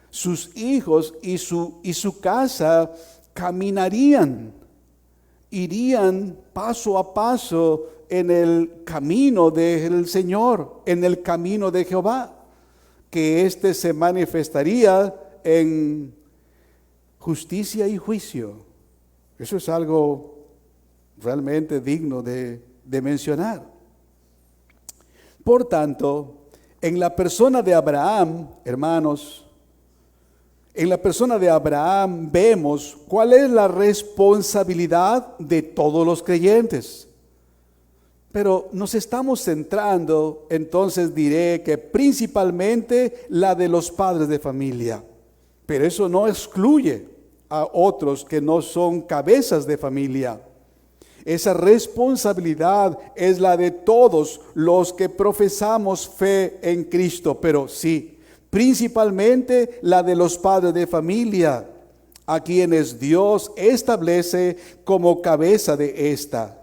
sus hijos y su casa caminarían, irían paso a paso en el camino del Señor, en el camino de Jehová, que éste se manifestaría en justicia y juicio. Eso es algo realmente digno de mencionar. Por tanto, en la persona de Abraham, hermanos, en la persona de Abraham vemos cuál es la responsabilidad de todos los creyentes. Pero nos estamos centrando, entonces diré que principalmente la de los padres de familia. Pero eso no excluye a otros que no son cabezas de familia. Esa responsabilidad es la de todos los que profesamos fe en Cristo, pero sí, principalmente la de los padres de familia, a quienes Dios establece como cabeza de esta.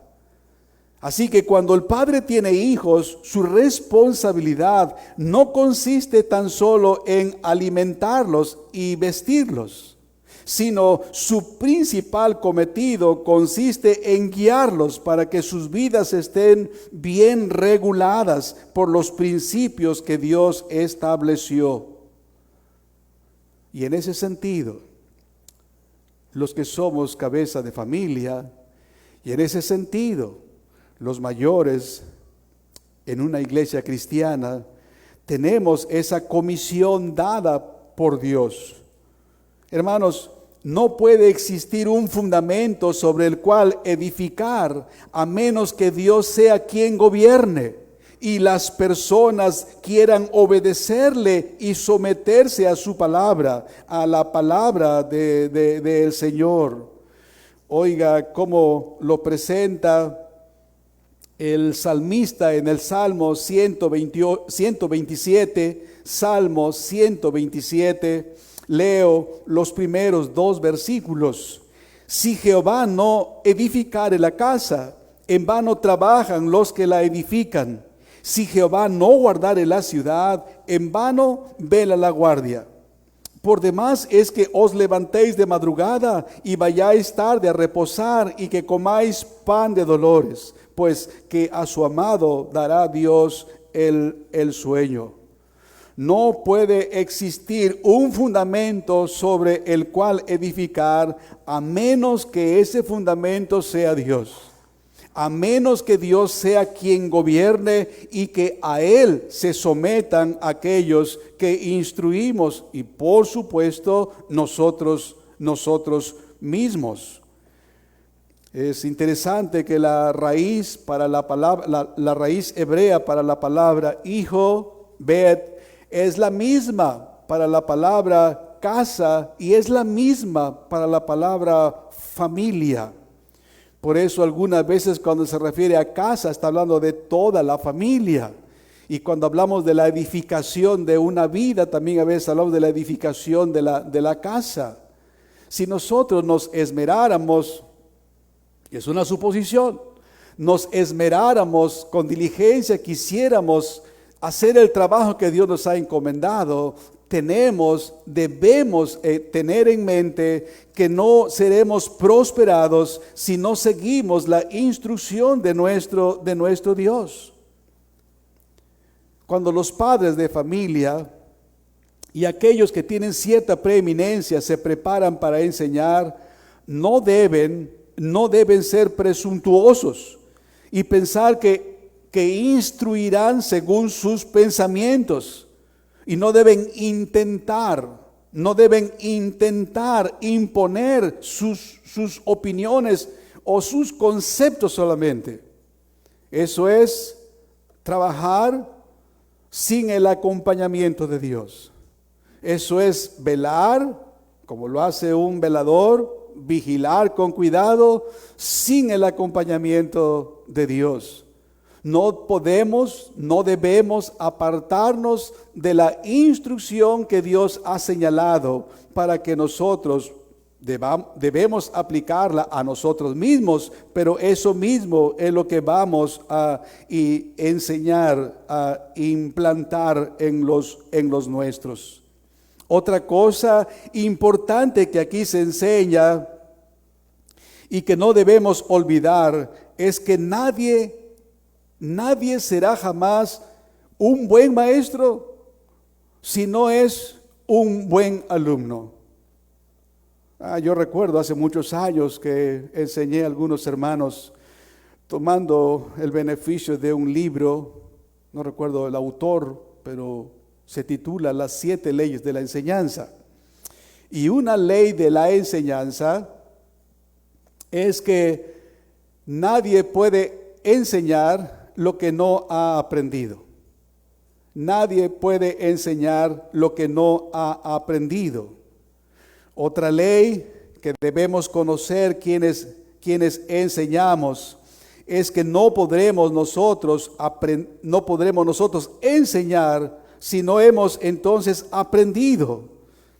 Así que cuando el padre tiene hijos, su responsabilidad no consiste tan solo en alimentarlos y vestirlos, sino su principal cometido consiste en guiarlos para que sus vidas estén bien reguladas por los principios que Dios estableció. Y en ese sentido, los que somos cabeza de familia, y en ese sentido, los mayores en una iglesia cristiana, tenemos esa comisión dada por Dios. Hermanos, no puede existir un fundamento sobre el cual edificar a menos que Dios sea quien gobierne y las personas quieran obedecerle y someterse a su palabra, a la palabra del Señor. Oiga cómo lo presenta el salmista en el Salmo 127, Salmo 127, leo los primeros 2 versículos. Si Jehová no edificare la casa, en vano trabajan los que la edifican. Si Jehová no guardare la ciudad, en vano vela la guardia. Por demás es que os levantéis de madrugada y vayáis tarde a reposar y que comáis pan de dolores, pues que a su amado dará Dios el sueño. No puede existir un fundamento sobre el cual edificar a menos que ese fundamento sea Dios. A menos que Dios sea quien gobierne y que a Él se sometan aquellos que instruimos y por supuesto nosotros mismos. Es interesante que la raíz para la palabra, la raíz hebrea para la palabra hijo, bet, es la misma para la palabra casa y es la misma para la palabra familia. Por eso algunas veces cuando se refiere a casa está hablando de toda la familia. Y cuando hablamos de la edificación de una vida, también a veces hablamos de la edificación de la casa. Si nosotros nos esmeráramos, y es una suposición, nos esmeráramos con diligencia, quisiéramos hacer el trabajo que Dios nos ha encomendado, debemos tener en mente que no seremos prosperados si no seguimos la instrucción de nuestro Dios. Cuando los padres de familia y aquellos que tienen cierta preeminencia se preparan para enseñar, no deben ser presuntuosos y pensar que instruirán según sus pensamientos. Y no deben intentar imponer sus opiniones o sus conceptos solamente. Eso es trabajar sin el acompañamiento de Dios. Eso es velar, como lo hace un velador, vigilar con cuidado, sin el acompañamiento de Dios. No debemos apartarnos de la instrucción que Dios ha señalado para que nosotros debemos aplicarla a nosotros mismos, pero eso mismo es lo que vamos a enseñar, a implantar en los nuestros. Otra cosa importante que aquí se enseña y que no debemos olvidar es que nadie será jamás un buen maestro si no es un buen alumno. Yo recuerdo hace muchos años que enseñé a algunos hermanos tomando el beneficio de un libro, no recuerdo el autor, pero se titula Las 7 leyes de la enseñanza. Y una ley de la enseñanza es que nadie puede enseñar lo que no ha aprendido. Nadie puede enseñar lo que no ha aprendido. Otra ley que debemos conocer quienes enseñamos es que no podremos nosotros enseñar si no hemos entonces aprendido.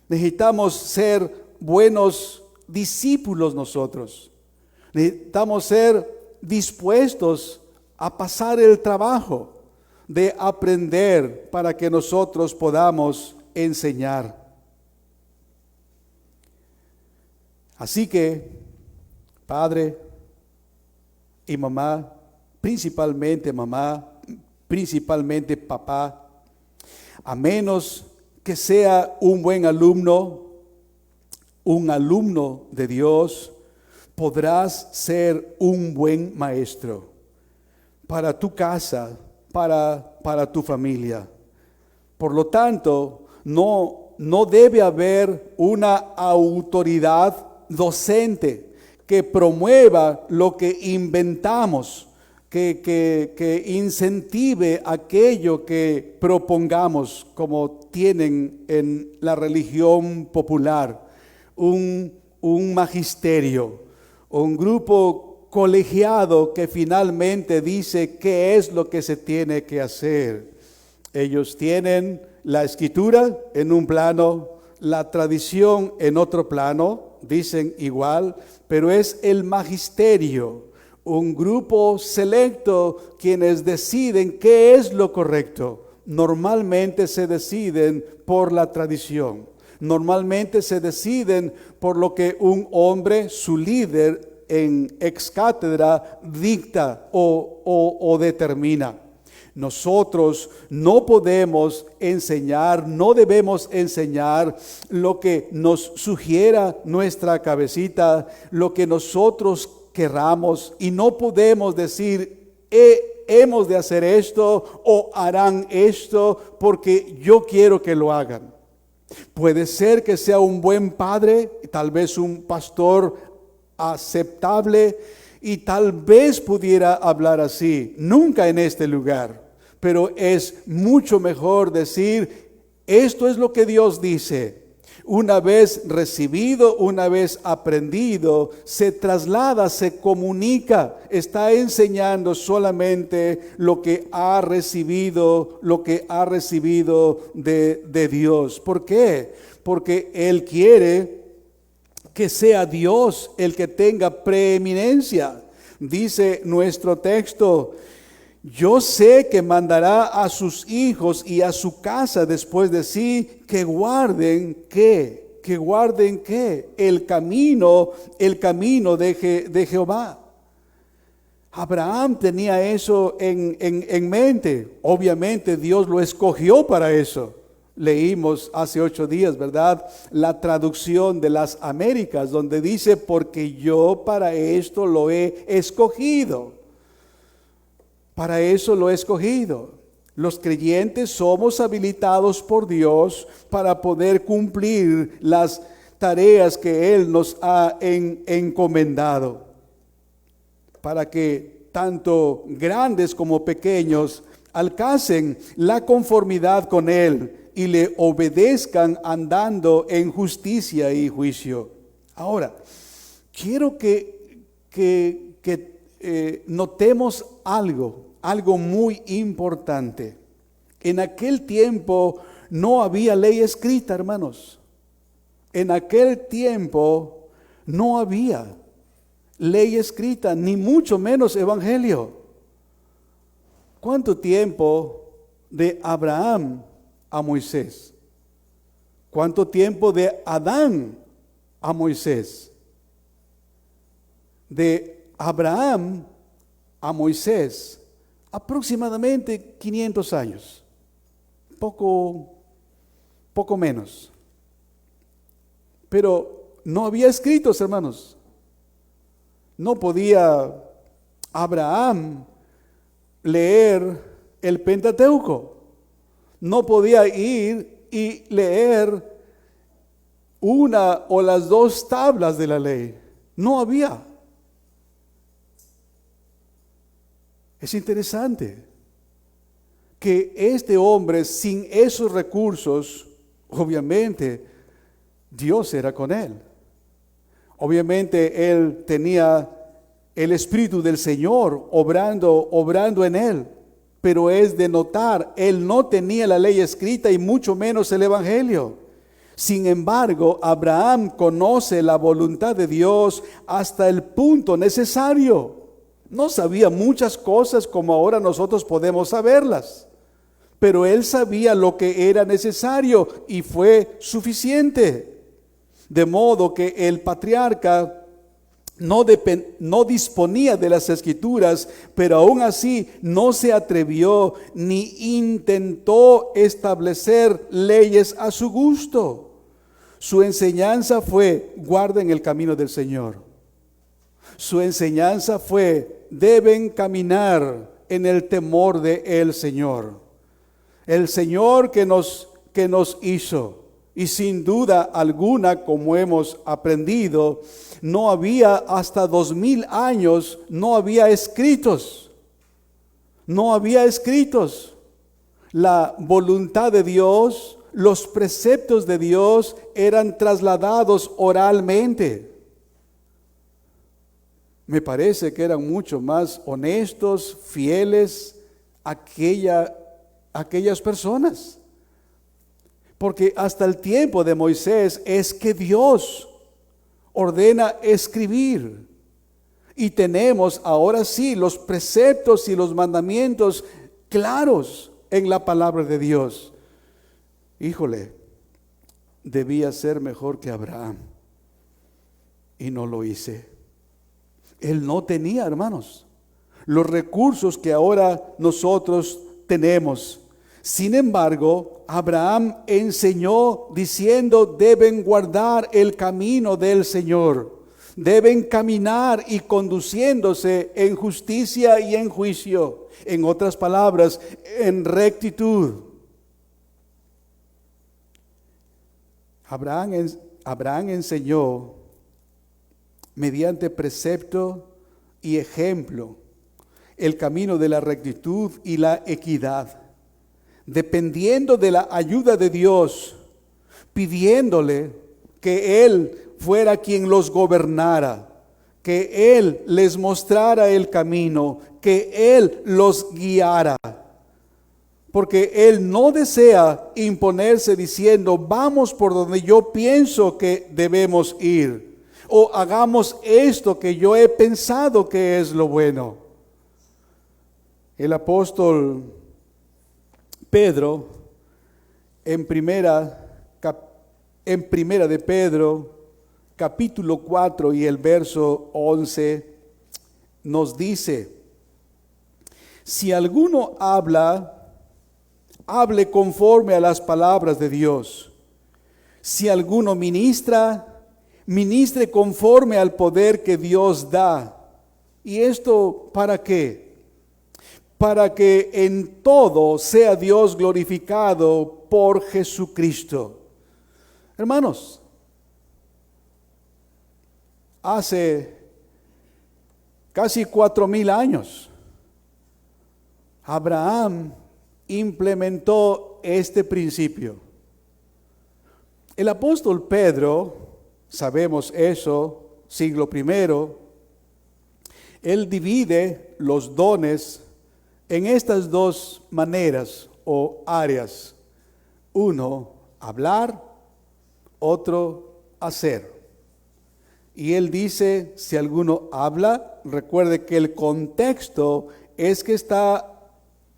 Necesitamos ser buenos discípulos nosotros. Necesitamos ser dispuestos a pasar el trabajo de aprender para que nosotros podamos enseñar. Así que, padre y mamá, principalmente papá, a menos que sea un buen alumno, un alumno de Dios, podrás ser un buen maestro para tu casa, para tu familia. Por lo tanto, no debe haber una autoridad docente que promueva lo que inventamos, que incentive aquello que propongamos, como tienen en la religión popular, un magisterio, un grupo colegiado que finalmente dice qué es lo que se tiene que hacer. Ellos tienen la escritura en un plano, la tradición en otro plano, dicen igual, pero es el magisterio, un grupo selecto quienes deciden qué es lo correcto. Normalmente se deciden por la tradición. normalmente se deciden por lo que un hombre, su líder en ex cátedra, dicta o determina. Nosotros no podemos enseñar, no debemos enseñar lo que nos sugiera nuestra cabecita, lo que nosotros querramos, y no podemos decir, hemos de hacer esto o harán esto porque yo quiero que lo hagan. Puede ser que sea un buen padre, tal vez un pastor aceptable, y tal vez pudiera hablar así, nunca en este lugar, pero es mucho mejor decir, esto es lo que Dios dice. Una vez recibido, una vez aprendido, se traslada, se comunica, está enseñando solamente lo que ha recibido, de Dios. ¿Por qué? Porque Él quiere que sea Dios el que tenga preeminencia. Dice nuestro texto, yo sé que mandará a sus hijos y a su casa después de sí que guarden ¿qué? Que guarden ¿qué? El camino de Jehová. Abraham tenía eso en mente. Obviamente Dios lo escogió para eso. Leímos hace 8 días, ¿verdad? La traducción de las Américas, donde dice, porque yo para esto lo he escogido. Para eso lo he escogido. Los creyentes somos habilitados por Dios para poder cumplir las tareas que Él nos ha encomendado. Para que tanto grandes como pequeños alcancen la conformidad con Él y le obedezcan andando en justicia y juicio. Ahora, quiero que notemos algo muy importante. En aquel tiempo no había ley escrita, hermanos. En aquel tiempo no había ley escrita, ni mucho menos evangelio. ¿Cuánto tiempo de Abraham a Moisés? ¿Cuánto tiempo de Adán a Moisés? De Abraham a Moisés, aproximadamente 500 años, poco menos. Pero no había escritos, hermanos. No podía Abraham leer el Pentateuco. No podía ir y leer una o las 2 tablas de la ley. No había. Es interesante que este hombre, sin esos recursos, obviamente Dios era con él. Obviamente él tenía el Espíritu del Señor obrando en él. Pero es de notar, él no tenía la ley escrita y mucho menos el Evangelio. Sin embargo, Abraham conoce la voluntad de Dios hasta el punto necesario. No sabía muchas cosas como ahora nosotros podemos saberlas, pero él sabía lo que era necesario y fue suficiente. De modo que el patriarca no disponía de las Escrituras, pero aún así no se atrevió ni intentó establecer leyes a su gusto. Su enseñanza fue: guarden el camino del Señor. Su enseñanza fue: deben caminar en el temor de el Señor. El Señor que nos hizo. Y sin duda alguna, como hemos aprendido, no había hasta 2000 años, no había escritos. No había escritos. La voluntad de Dios, los preceptos de Dios eran trasladados oralmente. Me parece que eran mucho más honestos, fieles aquellas personas. Porque hasta el tiempo de Moisés es que Dios ordena escribir. Y tenemos ahora sí los preceptos y los mandamientos claros en la palabra de Dios. Híjole, debía ser mejor que Abraham y no lo hice. Él no tenía, hermanos, los recursos que ahora nosotros tenemos. Sin embargo, Abraham enseñó diciendo: deben guardar el camino del Señor, deben caminar y conduciéndose en justicia y en juicio. En otras palabras, en rectitud. Abraham enseñó mediante precepto y ejemplo el camino de la rectitud y la equidad, dependiendo de la ayuda de Dios, pidiéndole que Él fuera quien los gobernara, que Él les mostrara el camino, que Él los guiara. Porque Él no desea imponerse diciendo: vamos por donde yo pienso que debemos ir, o hagamos esto que yo he pensado que es lo bueno. El apóstol Pedro, en primera de Pedro, capítulo 4 y el verso 11, nos dice: si alguno hable conforme a las palabras de Dios. Si alguno ministre conforme al poder que Dios da. ¿Y esto para qué? Para que en todo sea Dios glorificado por Jesucristo. Hermanos, hace casi 4,000 años, Abraham implementó este principio. El apóstol Pedro, sabemos eso, siglo I, él divide los dones en estas dos maneras o áreas. Uno, hablar; otro, hacer. Y él dice: si alguno habla, recuerde que el contexto es que está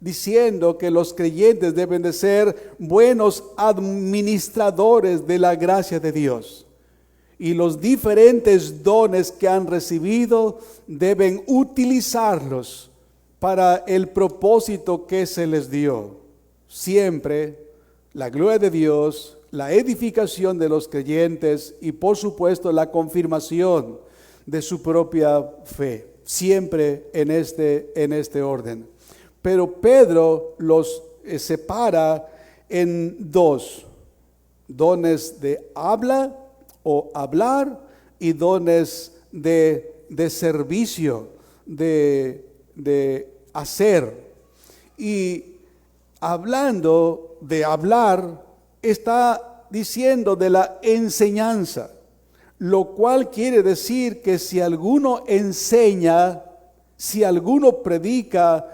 diciendo que los creyentes deben de ser buenos administradores de la gracia de Dios. Y los diferentes dones que han recibido deben utilizarlos para el propósito que se les dio. Siempre la gloria de Dios, la edificación de los creyentes y por supuesto la confirmación de su propia fe. Siempre en este orden. Pero Pedro los separa en dos: dones de habla o hablar y dones de servicio, de hacer. Y hablando de hablar, está diciendo de la enseñanza, lo cual quiere decir que si alguno enseña, si alguno predica,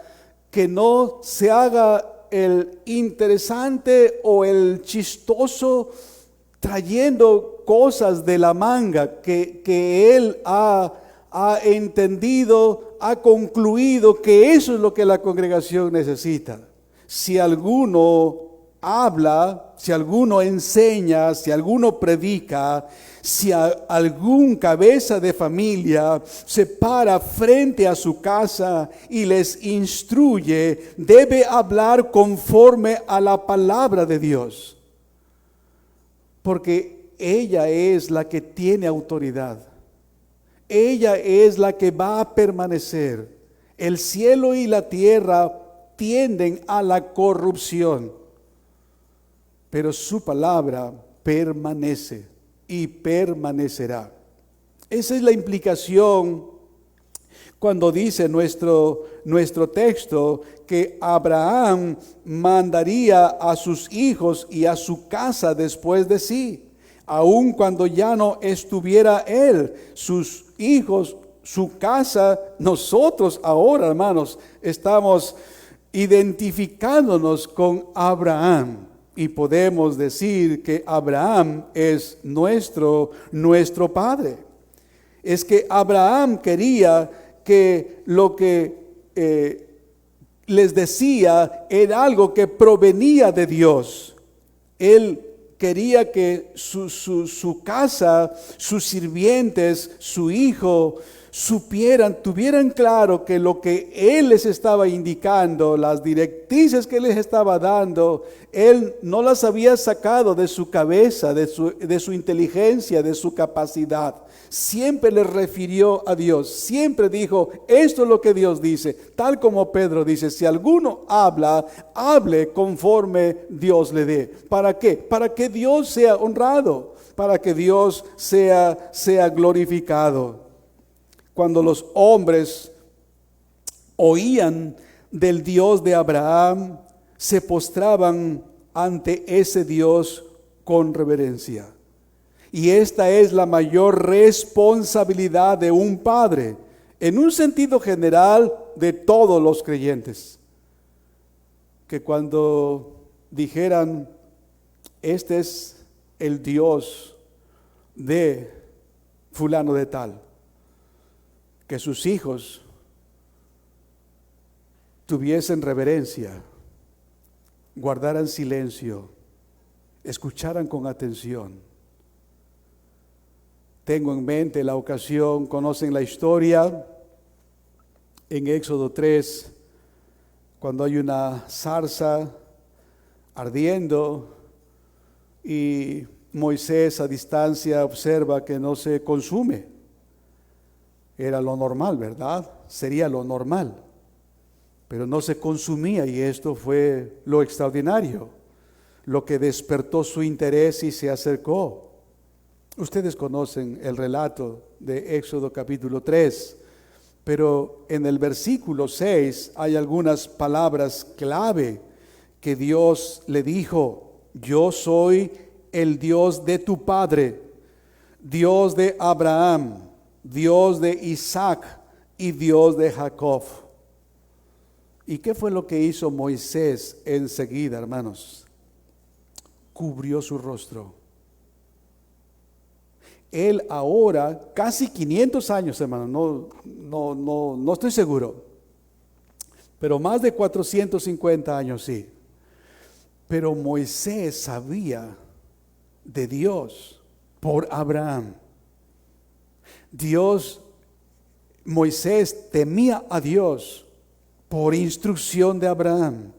que no se haga el interesante o el chistoso trayendo cosas de la manga que él ha entendido, ha concluido que eso es lo que la congregación necesita. Si alguno habla, si alguno enseña, si alguno predica, si algún cabeza de familia se para frente a su casa y les instruye, debe hablar conforme a la palabra de Dios. Porque ella es la que tiene autoridad. Ella es la que va a permanecer. El cielo y la tierra tienden a la corrupción, pero su palabra permanece y permanecerá. Esa es la implicación cuando dice nuestro texto que Abraham mandaría a sus hijos y a su casa después de sí, aun cuando ya no estuviera él, sus hijos, su casa. Nosotros ahora, hermanos, estamos identificándonos con Abraham. Y podemos decir que Abraham es nuestro padre. Es que Abraham quería que lo que les decía era algo que provenía de Dios. Él quería que su casa, sus sirvientes, su hijo, tuvieran claro que lo que Él les estaba indicando, las directrices que les estaba dando, Él no las había sacado de su cabeza, de su inteligencia, de su capacidad. Siempre les refirió a Dios, siempre dijo, esto es lo que Dios dice, tal como Pedro dice, si alguno habla, hable conforme Dios le dé. ¿Para qué? Para que Dios sea honrado, para que Dios sea glorificado. Cuando los hombres oían del Dios de Abraham, se postraban ante ese Dios con reverencia. Y esta es la mayor responsabilidad de un padre, en un sentido general de todos los creyentes. Que cuando dijeran, este es el Dios de fulano de tal, que sus hijos tuviesen reverencia, guardaran silencio, escucharan con atención. Tengo en mente la ocasión, conocen la historia en Éxodo 3, cuando hay una zarza ardiendo y Moisés a distancia observa que no se consume. Era lo normal, ¿verdad? Sería lo normal. Pero no se consumía y esto fue lo extraordinario, lo que despertó su interés y se acercó. Ustedes conocen el relato de Éxodo capítulo 3, pero en el versículo 6 hay algunas palabras clave que Dios le dijo: yo soy el Dios de tu padre, Dios de Abraham, Dios de Isaac y Dios de Jacob. ¿Y qué fue lo que hizo Moisés enseguida, hermanos? Cubrió su rostro. Él ahora, casi 500 años, hermano, no estoy seguro, pero más de 450 años sí. Pero Moisés sabía de Dios por Abraham. Moisés temía a Dios por instrucción de Abraham.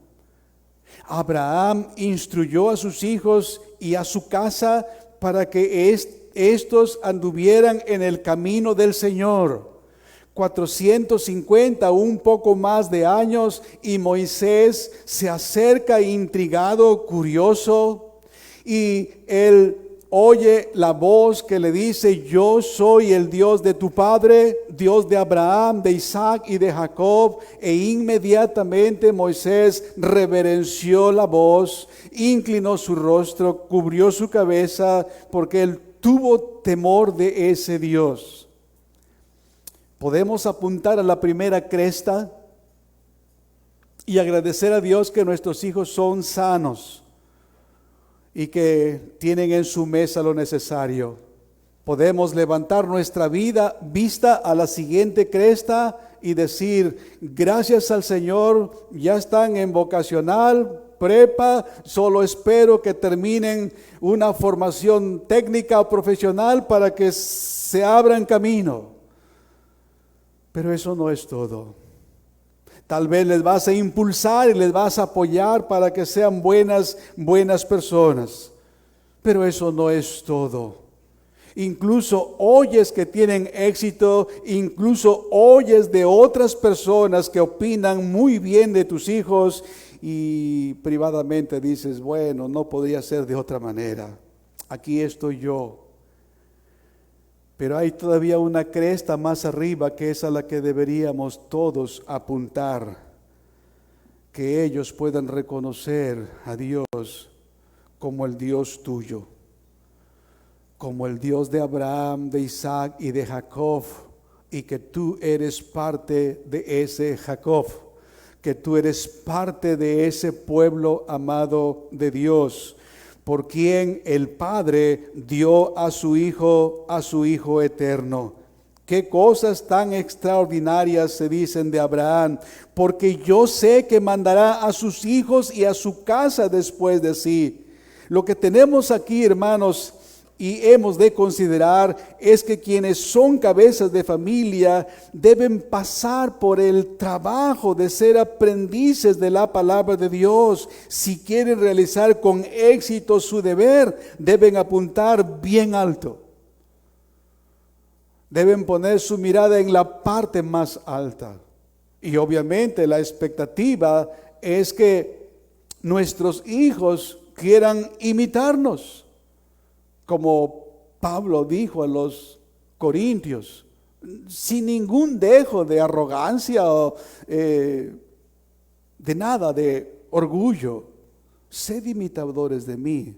Abraham instruyó a sus hijos y a su casa para que estos anduvieran en el camino del Señor. 450, un poco más de años, y Moisés se acerca intrigado, curioso, y él oye la voz que le dice: yo soy el Dios de tu padre, Dios de Abraham, de Isaac y de Jacob. E inmediatamente Moisés reverenció la voz, inclinó su rostro, cubrió su cabeza, porque él tuvo temor de ese Dios. Podemos apuntar a la primera cresta y agradecer a Dios que nuestros hijos son sanos y que tienen en su mesa lo necesario. Podemos levantar nuestra vista a la siguiente cresta y decir: gracias al Señor, ya están en vocacional, prepa, solo espero que terminen una formación técnica o profesional para que se abran camino. Pero eso no es todo. Tal vez les vas a impulsar y les vas a apoyar para que sean buenas personas. Pero eso no es todo. Incluso oyes que tienen éxito, incluso oyes de otras personas que opinan muy bien de tus hijos y privadamente dices: bueno, no podría ser de otra manera. Aquí estoy yo. Pero hay todavía una cresta más arriba, que es a la que deberíamos todos apuntar, que ellos puedan reconocer a Dios como el Dios tuyo, como el Dios de Abraham, de Isaac y de Jacob, y que tú eres parte de ese Jacob, que tú eres parte de ese pueblo amado de Dios, por quien el Padre dio a su Hijo eterno. Qué cosas tan extraordinarias se dicen de Abraham: porque yo sé que mandará a sus hijos y a su casa después de sí Lo que tenemos aquí, hermanos, y hemos de considerar es que quienes son cabezas de familia deben pasar por el trabajo de ser aprendices de la palabra de Dios. Si quieren realizar con éxito su deber, deben apuntar bien alto. Deben poner su mirada en la parte más alta. Y obviamente la expectativa es que nuestros hijos quieran imitarnos. Como Pablo dijo a los corintios, sin ningún dejo de arrogancia o de nada, de orgullo, sed imitadores de mí,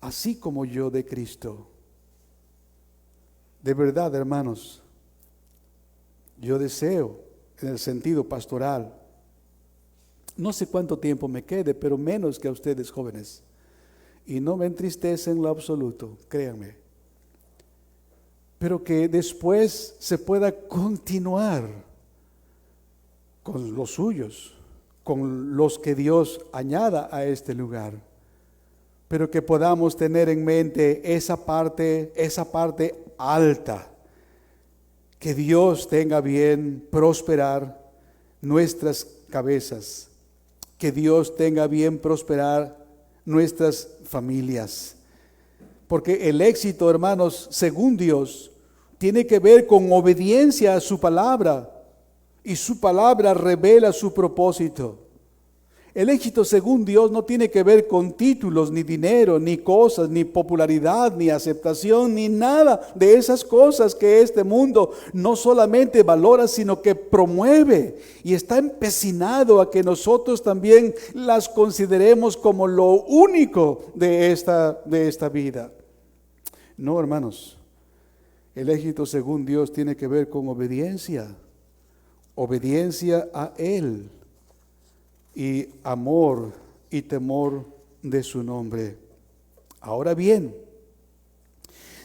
así como yo de Cristo. De verdad, hermanos, yo deseo, en el sentido pastoral, no sé cuánto tiempo me quede, pero menos que a ustedes jóvenes. Y no me entristece en lo absoluto, créanme. Pero que después se pueda continuar con los suyos, con los que Dios añada a este lugar. Pero que podamos tener en mente esa parte alta. Que Dios tenga bien prosperar nuestras cabezas. Que Dios tenga bien prosperar nuestras familias. Porque el éxito, hermanos, según Dios, tiene que ver con obediencia a su palabra. Y su palabra revela su propósito. El éxito según Dios no tiene que ver con títulos, ni dinero, ni cosas, ni popularidad, ni aceptación, ni nada de esas cosas que este mundo no solamente valora, sino que promueve y está empecinado a que nosotros también las consideremos como lo único de esta vida. No, hermanos, el éxito según Dios tiene que ver con obediencia a Él. Y amor y temor de su nombre. Ahora bien,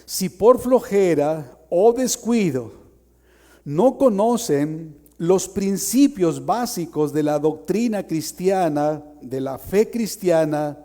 si por flojera o descuido no conocen los principios básicos de la doctrina cristiana, de la fe cristiana,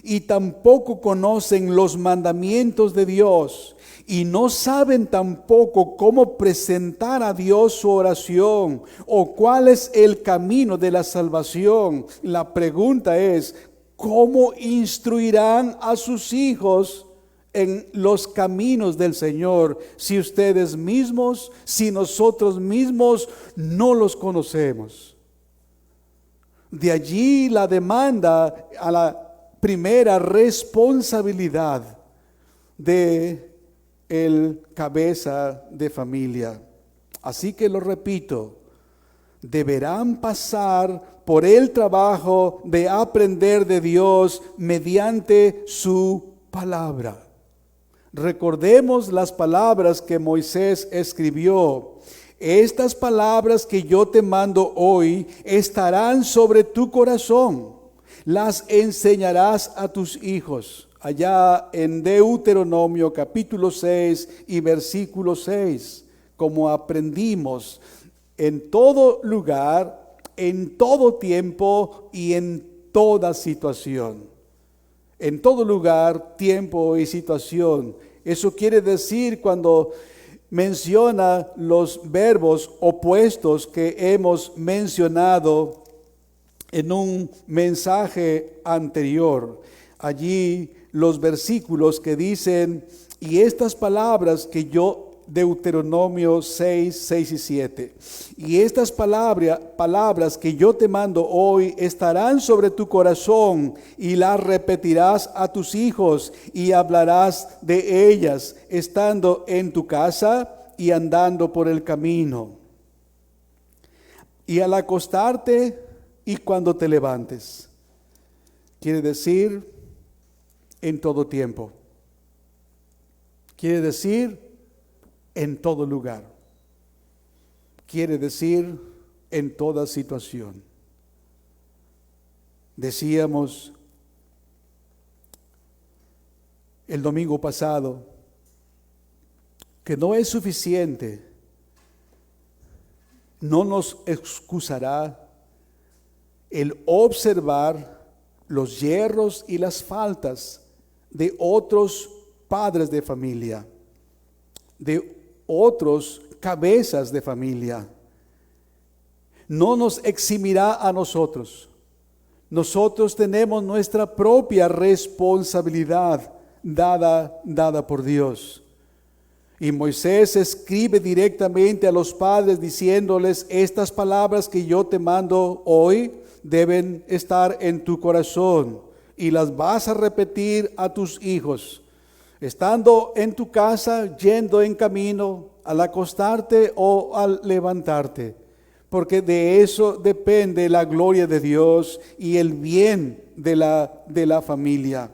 y tampoco conocen los mandamientos de Dios, y no saben tampoco cómo presentar a Dios su oración o cuál es el camino de la salvación, la pregunta es, ¿cómo instruirán a sus hijos en los caminos del Señor si ustedes mismos, si nosotros mismos no los conocemos? De allí la demanda a la primera responsabilidad de el cabeza de familia. Así que lo repito, deberán pasar por el trabajo de aprender de Dios mediante su palabra. Recordemos las palabras que Moisés escribió. Estas palabras que yo te mando hoy estarán sobre tu corazón. Las enseñarás a tus hijos. Allá en Deuteronomio capítulo 6 y versículo 6, como aprendimos, en todo lugar, en todo tiempo y en toda situación. En todo lugar, tiempo y situación. Eso quiere decir cuando menciona los verbos opuestos que hemos mencionado en un mensaje anterior. Allí los versículos que dicen, y estas palabras que yo, Deuteronomio 6, 6 y 7, y estas palabras que yo te mando hoy estarán sobre tu corazón y las repetirás a tus hijos y hablarás de ellas estando en tu casa y andando por el camino y al acostarte y cuando te levantes. Quiere decir en todo tiempo. Quiere decir en todo lugar. Quiere decir en toda situación. Decíamos el domingo pasado que no es suficiente, no nos excusará el observar los yerros y las faltas de otros padres de familia, de otros cabezas de familia. No nos eximirá a nosotros. Nosotros tenemos nuestra propia responsabilidad dada por Dios. Y Moisés escribe directamente a los padres diciéndoles: estas palabras que yo te mando hoy deben estar en tu corazón y las vas a repetir a tus hijos, estando en tu casa, yendo en camino, al acostarte o al levantarte, porque de eso depende la gloria de Dios y el bien de la familia.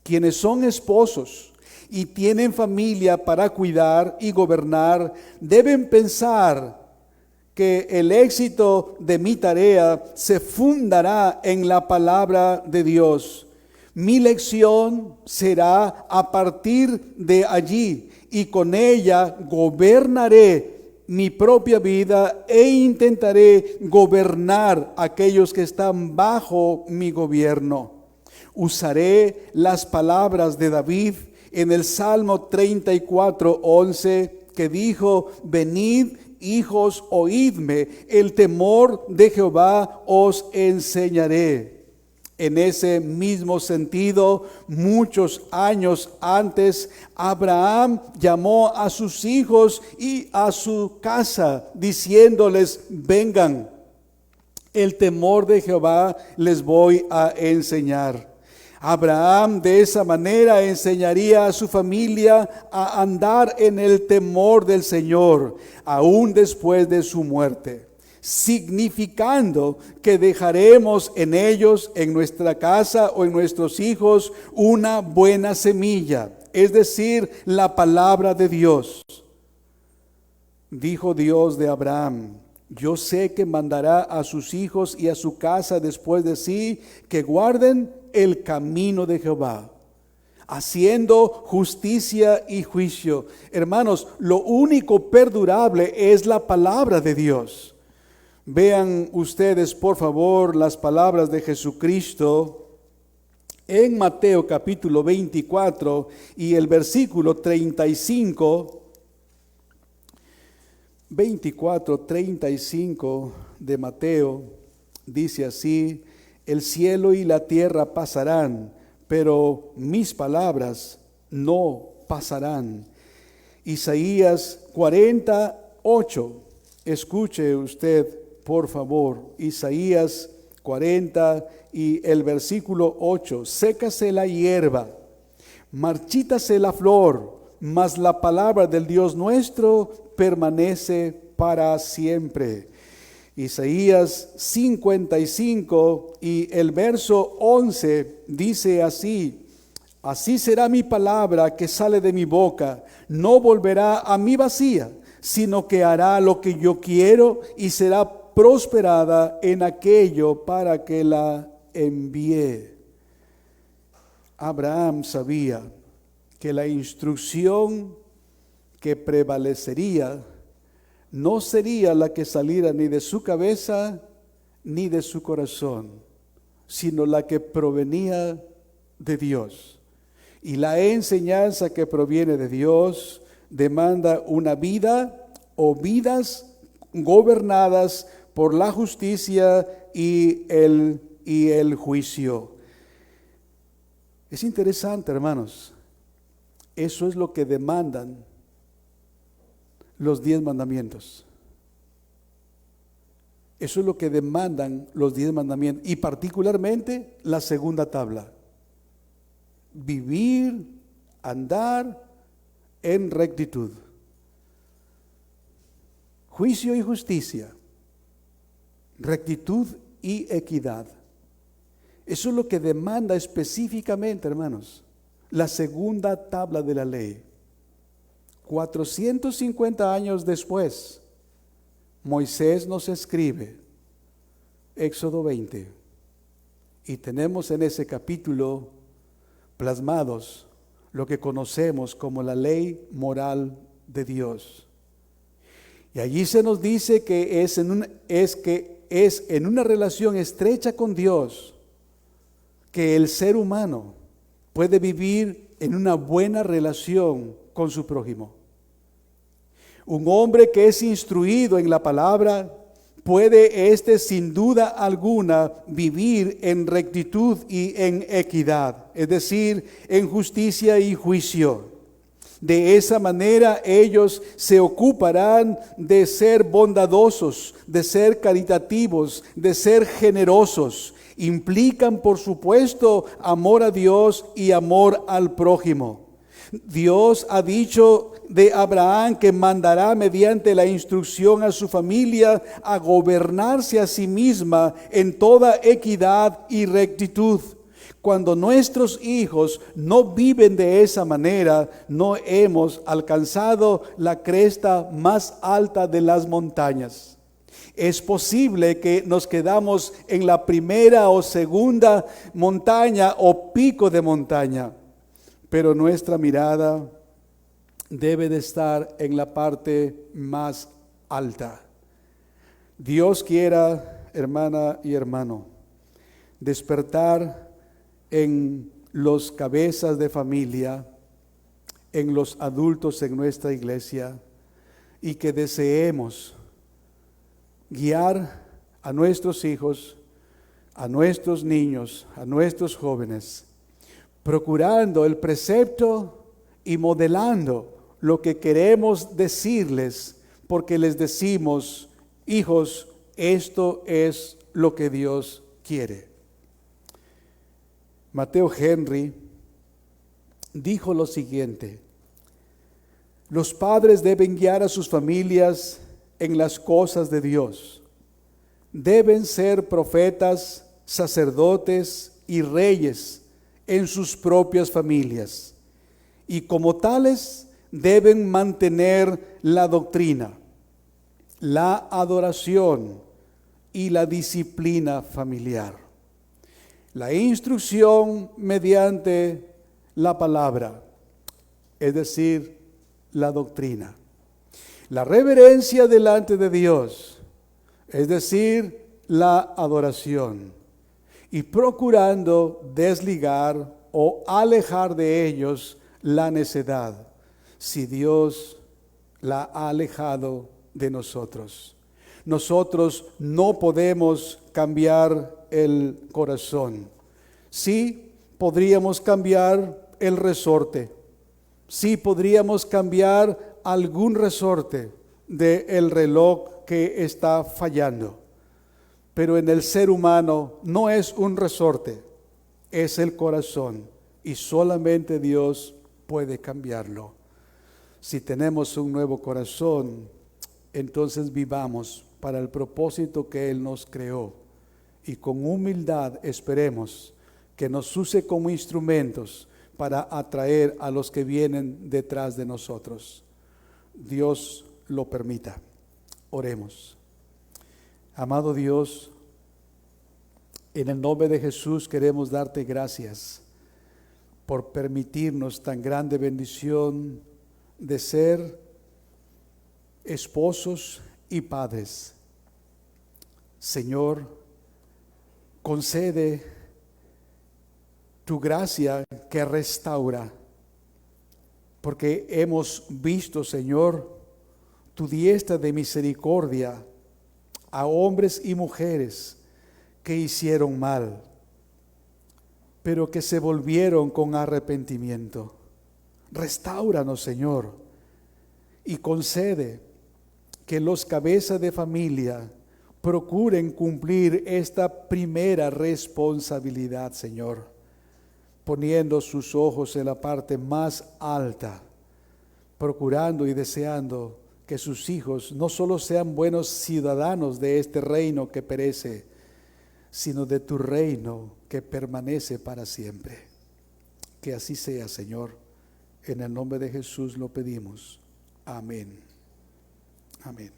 Quienes son esposos y tienen familia para cuidar y gobernar, deben pensar que el éxito de mi tarea se fundará en la palabra de Dios. Mi lección será a partir de allí, y con ella gobernaré mi propia vida e intentaré gobernar a aquellos que están bajo mi gobierno. Usaré las palabras de David en el Salmo 34:11, que dijo: venid, hijos, oídme, el temor de Jehová os enseñaré. En ese mismo sentido, muchos años antes, Abraham llamó a sus hijos y a su casa, diciéndoles: vengan, el temor de Jehová les voy a enseñar. Abraham de esa manera enseñaría a su familia a andar en el temor del Señor, aún después de su muerte, significando que dejaremos en ellos, en nuestra casa o en nuestros hijos, una buena semilla, es decir, la palabra de Dios. Dijo Dios de Abraham: yo sé que mandará a sus hijos y a su casa después de sí que guarden el camino de Jehová, haciendo justicia y juicio. Hermanos, lo único perdurable es la palabra de Dios. Vean ustedes, por favor, las palabras de Jesucristo en Mateo capítulo 24 y el versículo 35. 24:35 de Mateo dice así: el cielo y la tierra pasarán, pero mis palabras no pasarán. Isaías 48, escuche usted por favor, Isaías 40 y el versículo 8: sécase la hierba, marchítase la flor, mas la palabra del Dios nuestro permanece para siempre. Isaías 55 y el verso 11 dice así: así será mi palabra que sale de mi boca, no volverá a mí vacía, sino que hará lo que yo quiero y será prosperada en aquello para que la envié. Abraham sabía que la instrucción que prevalecería no sería la que saliera ni de su cabeza ni de su corazón, sino la que provenía de Dios. Y la enseñanza que proviene de Dios demanda una vida o vidas gobernadas por la justicia y el juicio. Es interesante, hermanos. Eso es lo que demandan los 10 mandamientos. Eso es lo que demandan los 10 mandamientos, y particularmente la segunda tabla: vivir, andar en rectitud, juicio y justicia, rectitud y equidad. Eso es lo que demanda específicamente, hermanos, la segunda tabla de la ley. 450 años después, Moisés nos escribe Éxodo 20, y tenemos en ese capítulo plasmados lo que conocemos como la ley moral de Dios. Y allí se nos dice que es en una relación estrecha con Dios que el ser humano puede vivir en una buena relación con su prójimo. Un hombre que es instruido en la palabra, puede sin duda alguna vivir en rectitud y en equidad, es decir, en justicia y juicio. De esa manera ellos se ocuparán de ser bondadosos, de ser caritativos, de ser generosos. Implican, por supuesto, amor a Dios y amor al prójimo. Dios ha dicho de Abraham que mandará mediante la instrucción a su familia a gobernarse a sí misma en toda equidad y rectitud. Cuando nuestros hijos no viven de esa manera, no hemos alcanzado la cresta más alta de las montañas. Es posible que nos quedamos en la primera o segunda montaña o pico de montaña, pero nuestra mirada debe de estar en la parte más alta. Dios quiera, hermana y hermano, despertar en los cabezas de familia, en los adultos en nuestra iglesia, y que deseemos guiar a nuestros hijos, a nuestros niños, a nuestros jóvenes, procurando el precepto y modelando lo que queremos decirles, porque les decimos: hijos, esto es lo que Dios quiere. Mateo Henry dijo lo siguiente: los padres deben guiar a sus familias en las cosas de Dios. Deben ser profetas, sacerdotes y reyes en sus propias familias, y como tales deben mantener la doctrina, la adoración y la disciplina familiar. La instrucción mediante la palabra, es decir, la doctrina. La reverencia delante de Dios, es decir, la adoración. Y procurando desligar o alejar de ellos la necedad, si Dios la ha alejado de nosotros. Nosotros no podemos cambiar el corazón. Sí podríamos cambiar el resorte. Sí podríamos cambiar algún resorte del reloj que está fallando. Pero en el ser humano no es un resorte, es el corazón. Y solamente Dios puede cambiarlo. Si tenemos un nuevo corazón, entonces vivamos para el propósito que Él nos creó. Y con humildad esperemos que nos use como instrumentos para atraer a los que vienen detrás de nosotros. Dios lo permita. Oremos. Amado Dios, en el nombre de Jesús queremos darte gracias por permitirnos tan grande bendición de ser esposos y padres. Señor, concede tu gracia que restaura, porque hemos visto, Señor, tu diestra de misericordia a hombres y mujeres que hicieron mal, pero que se volvieron con arrepentimiento. Restáuranos, Señor, y concede que los cabezas de familia procuren cumplir esta primera responsabilidad, Señor, poniendo sus ojos en la parte más alta, procurando y deseando que sus hijos no solo sean buenos ciudadanos de este reino que perece, sino de tu reino que permanece para siempre. Que así sea, Señor. En el nombre de Jesús lo pedimos. Amén. Amén.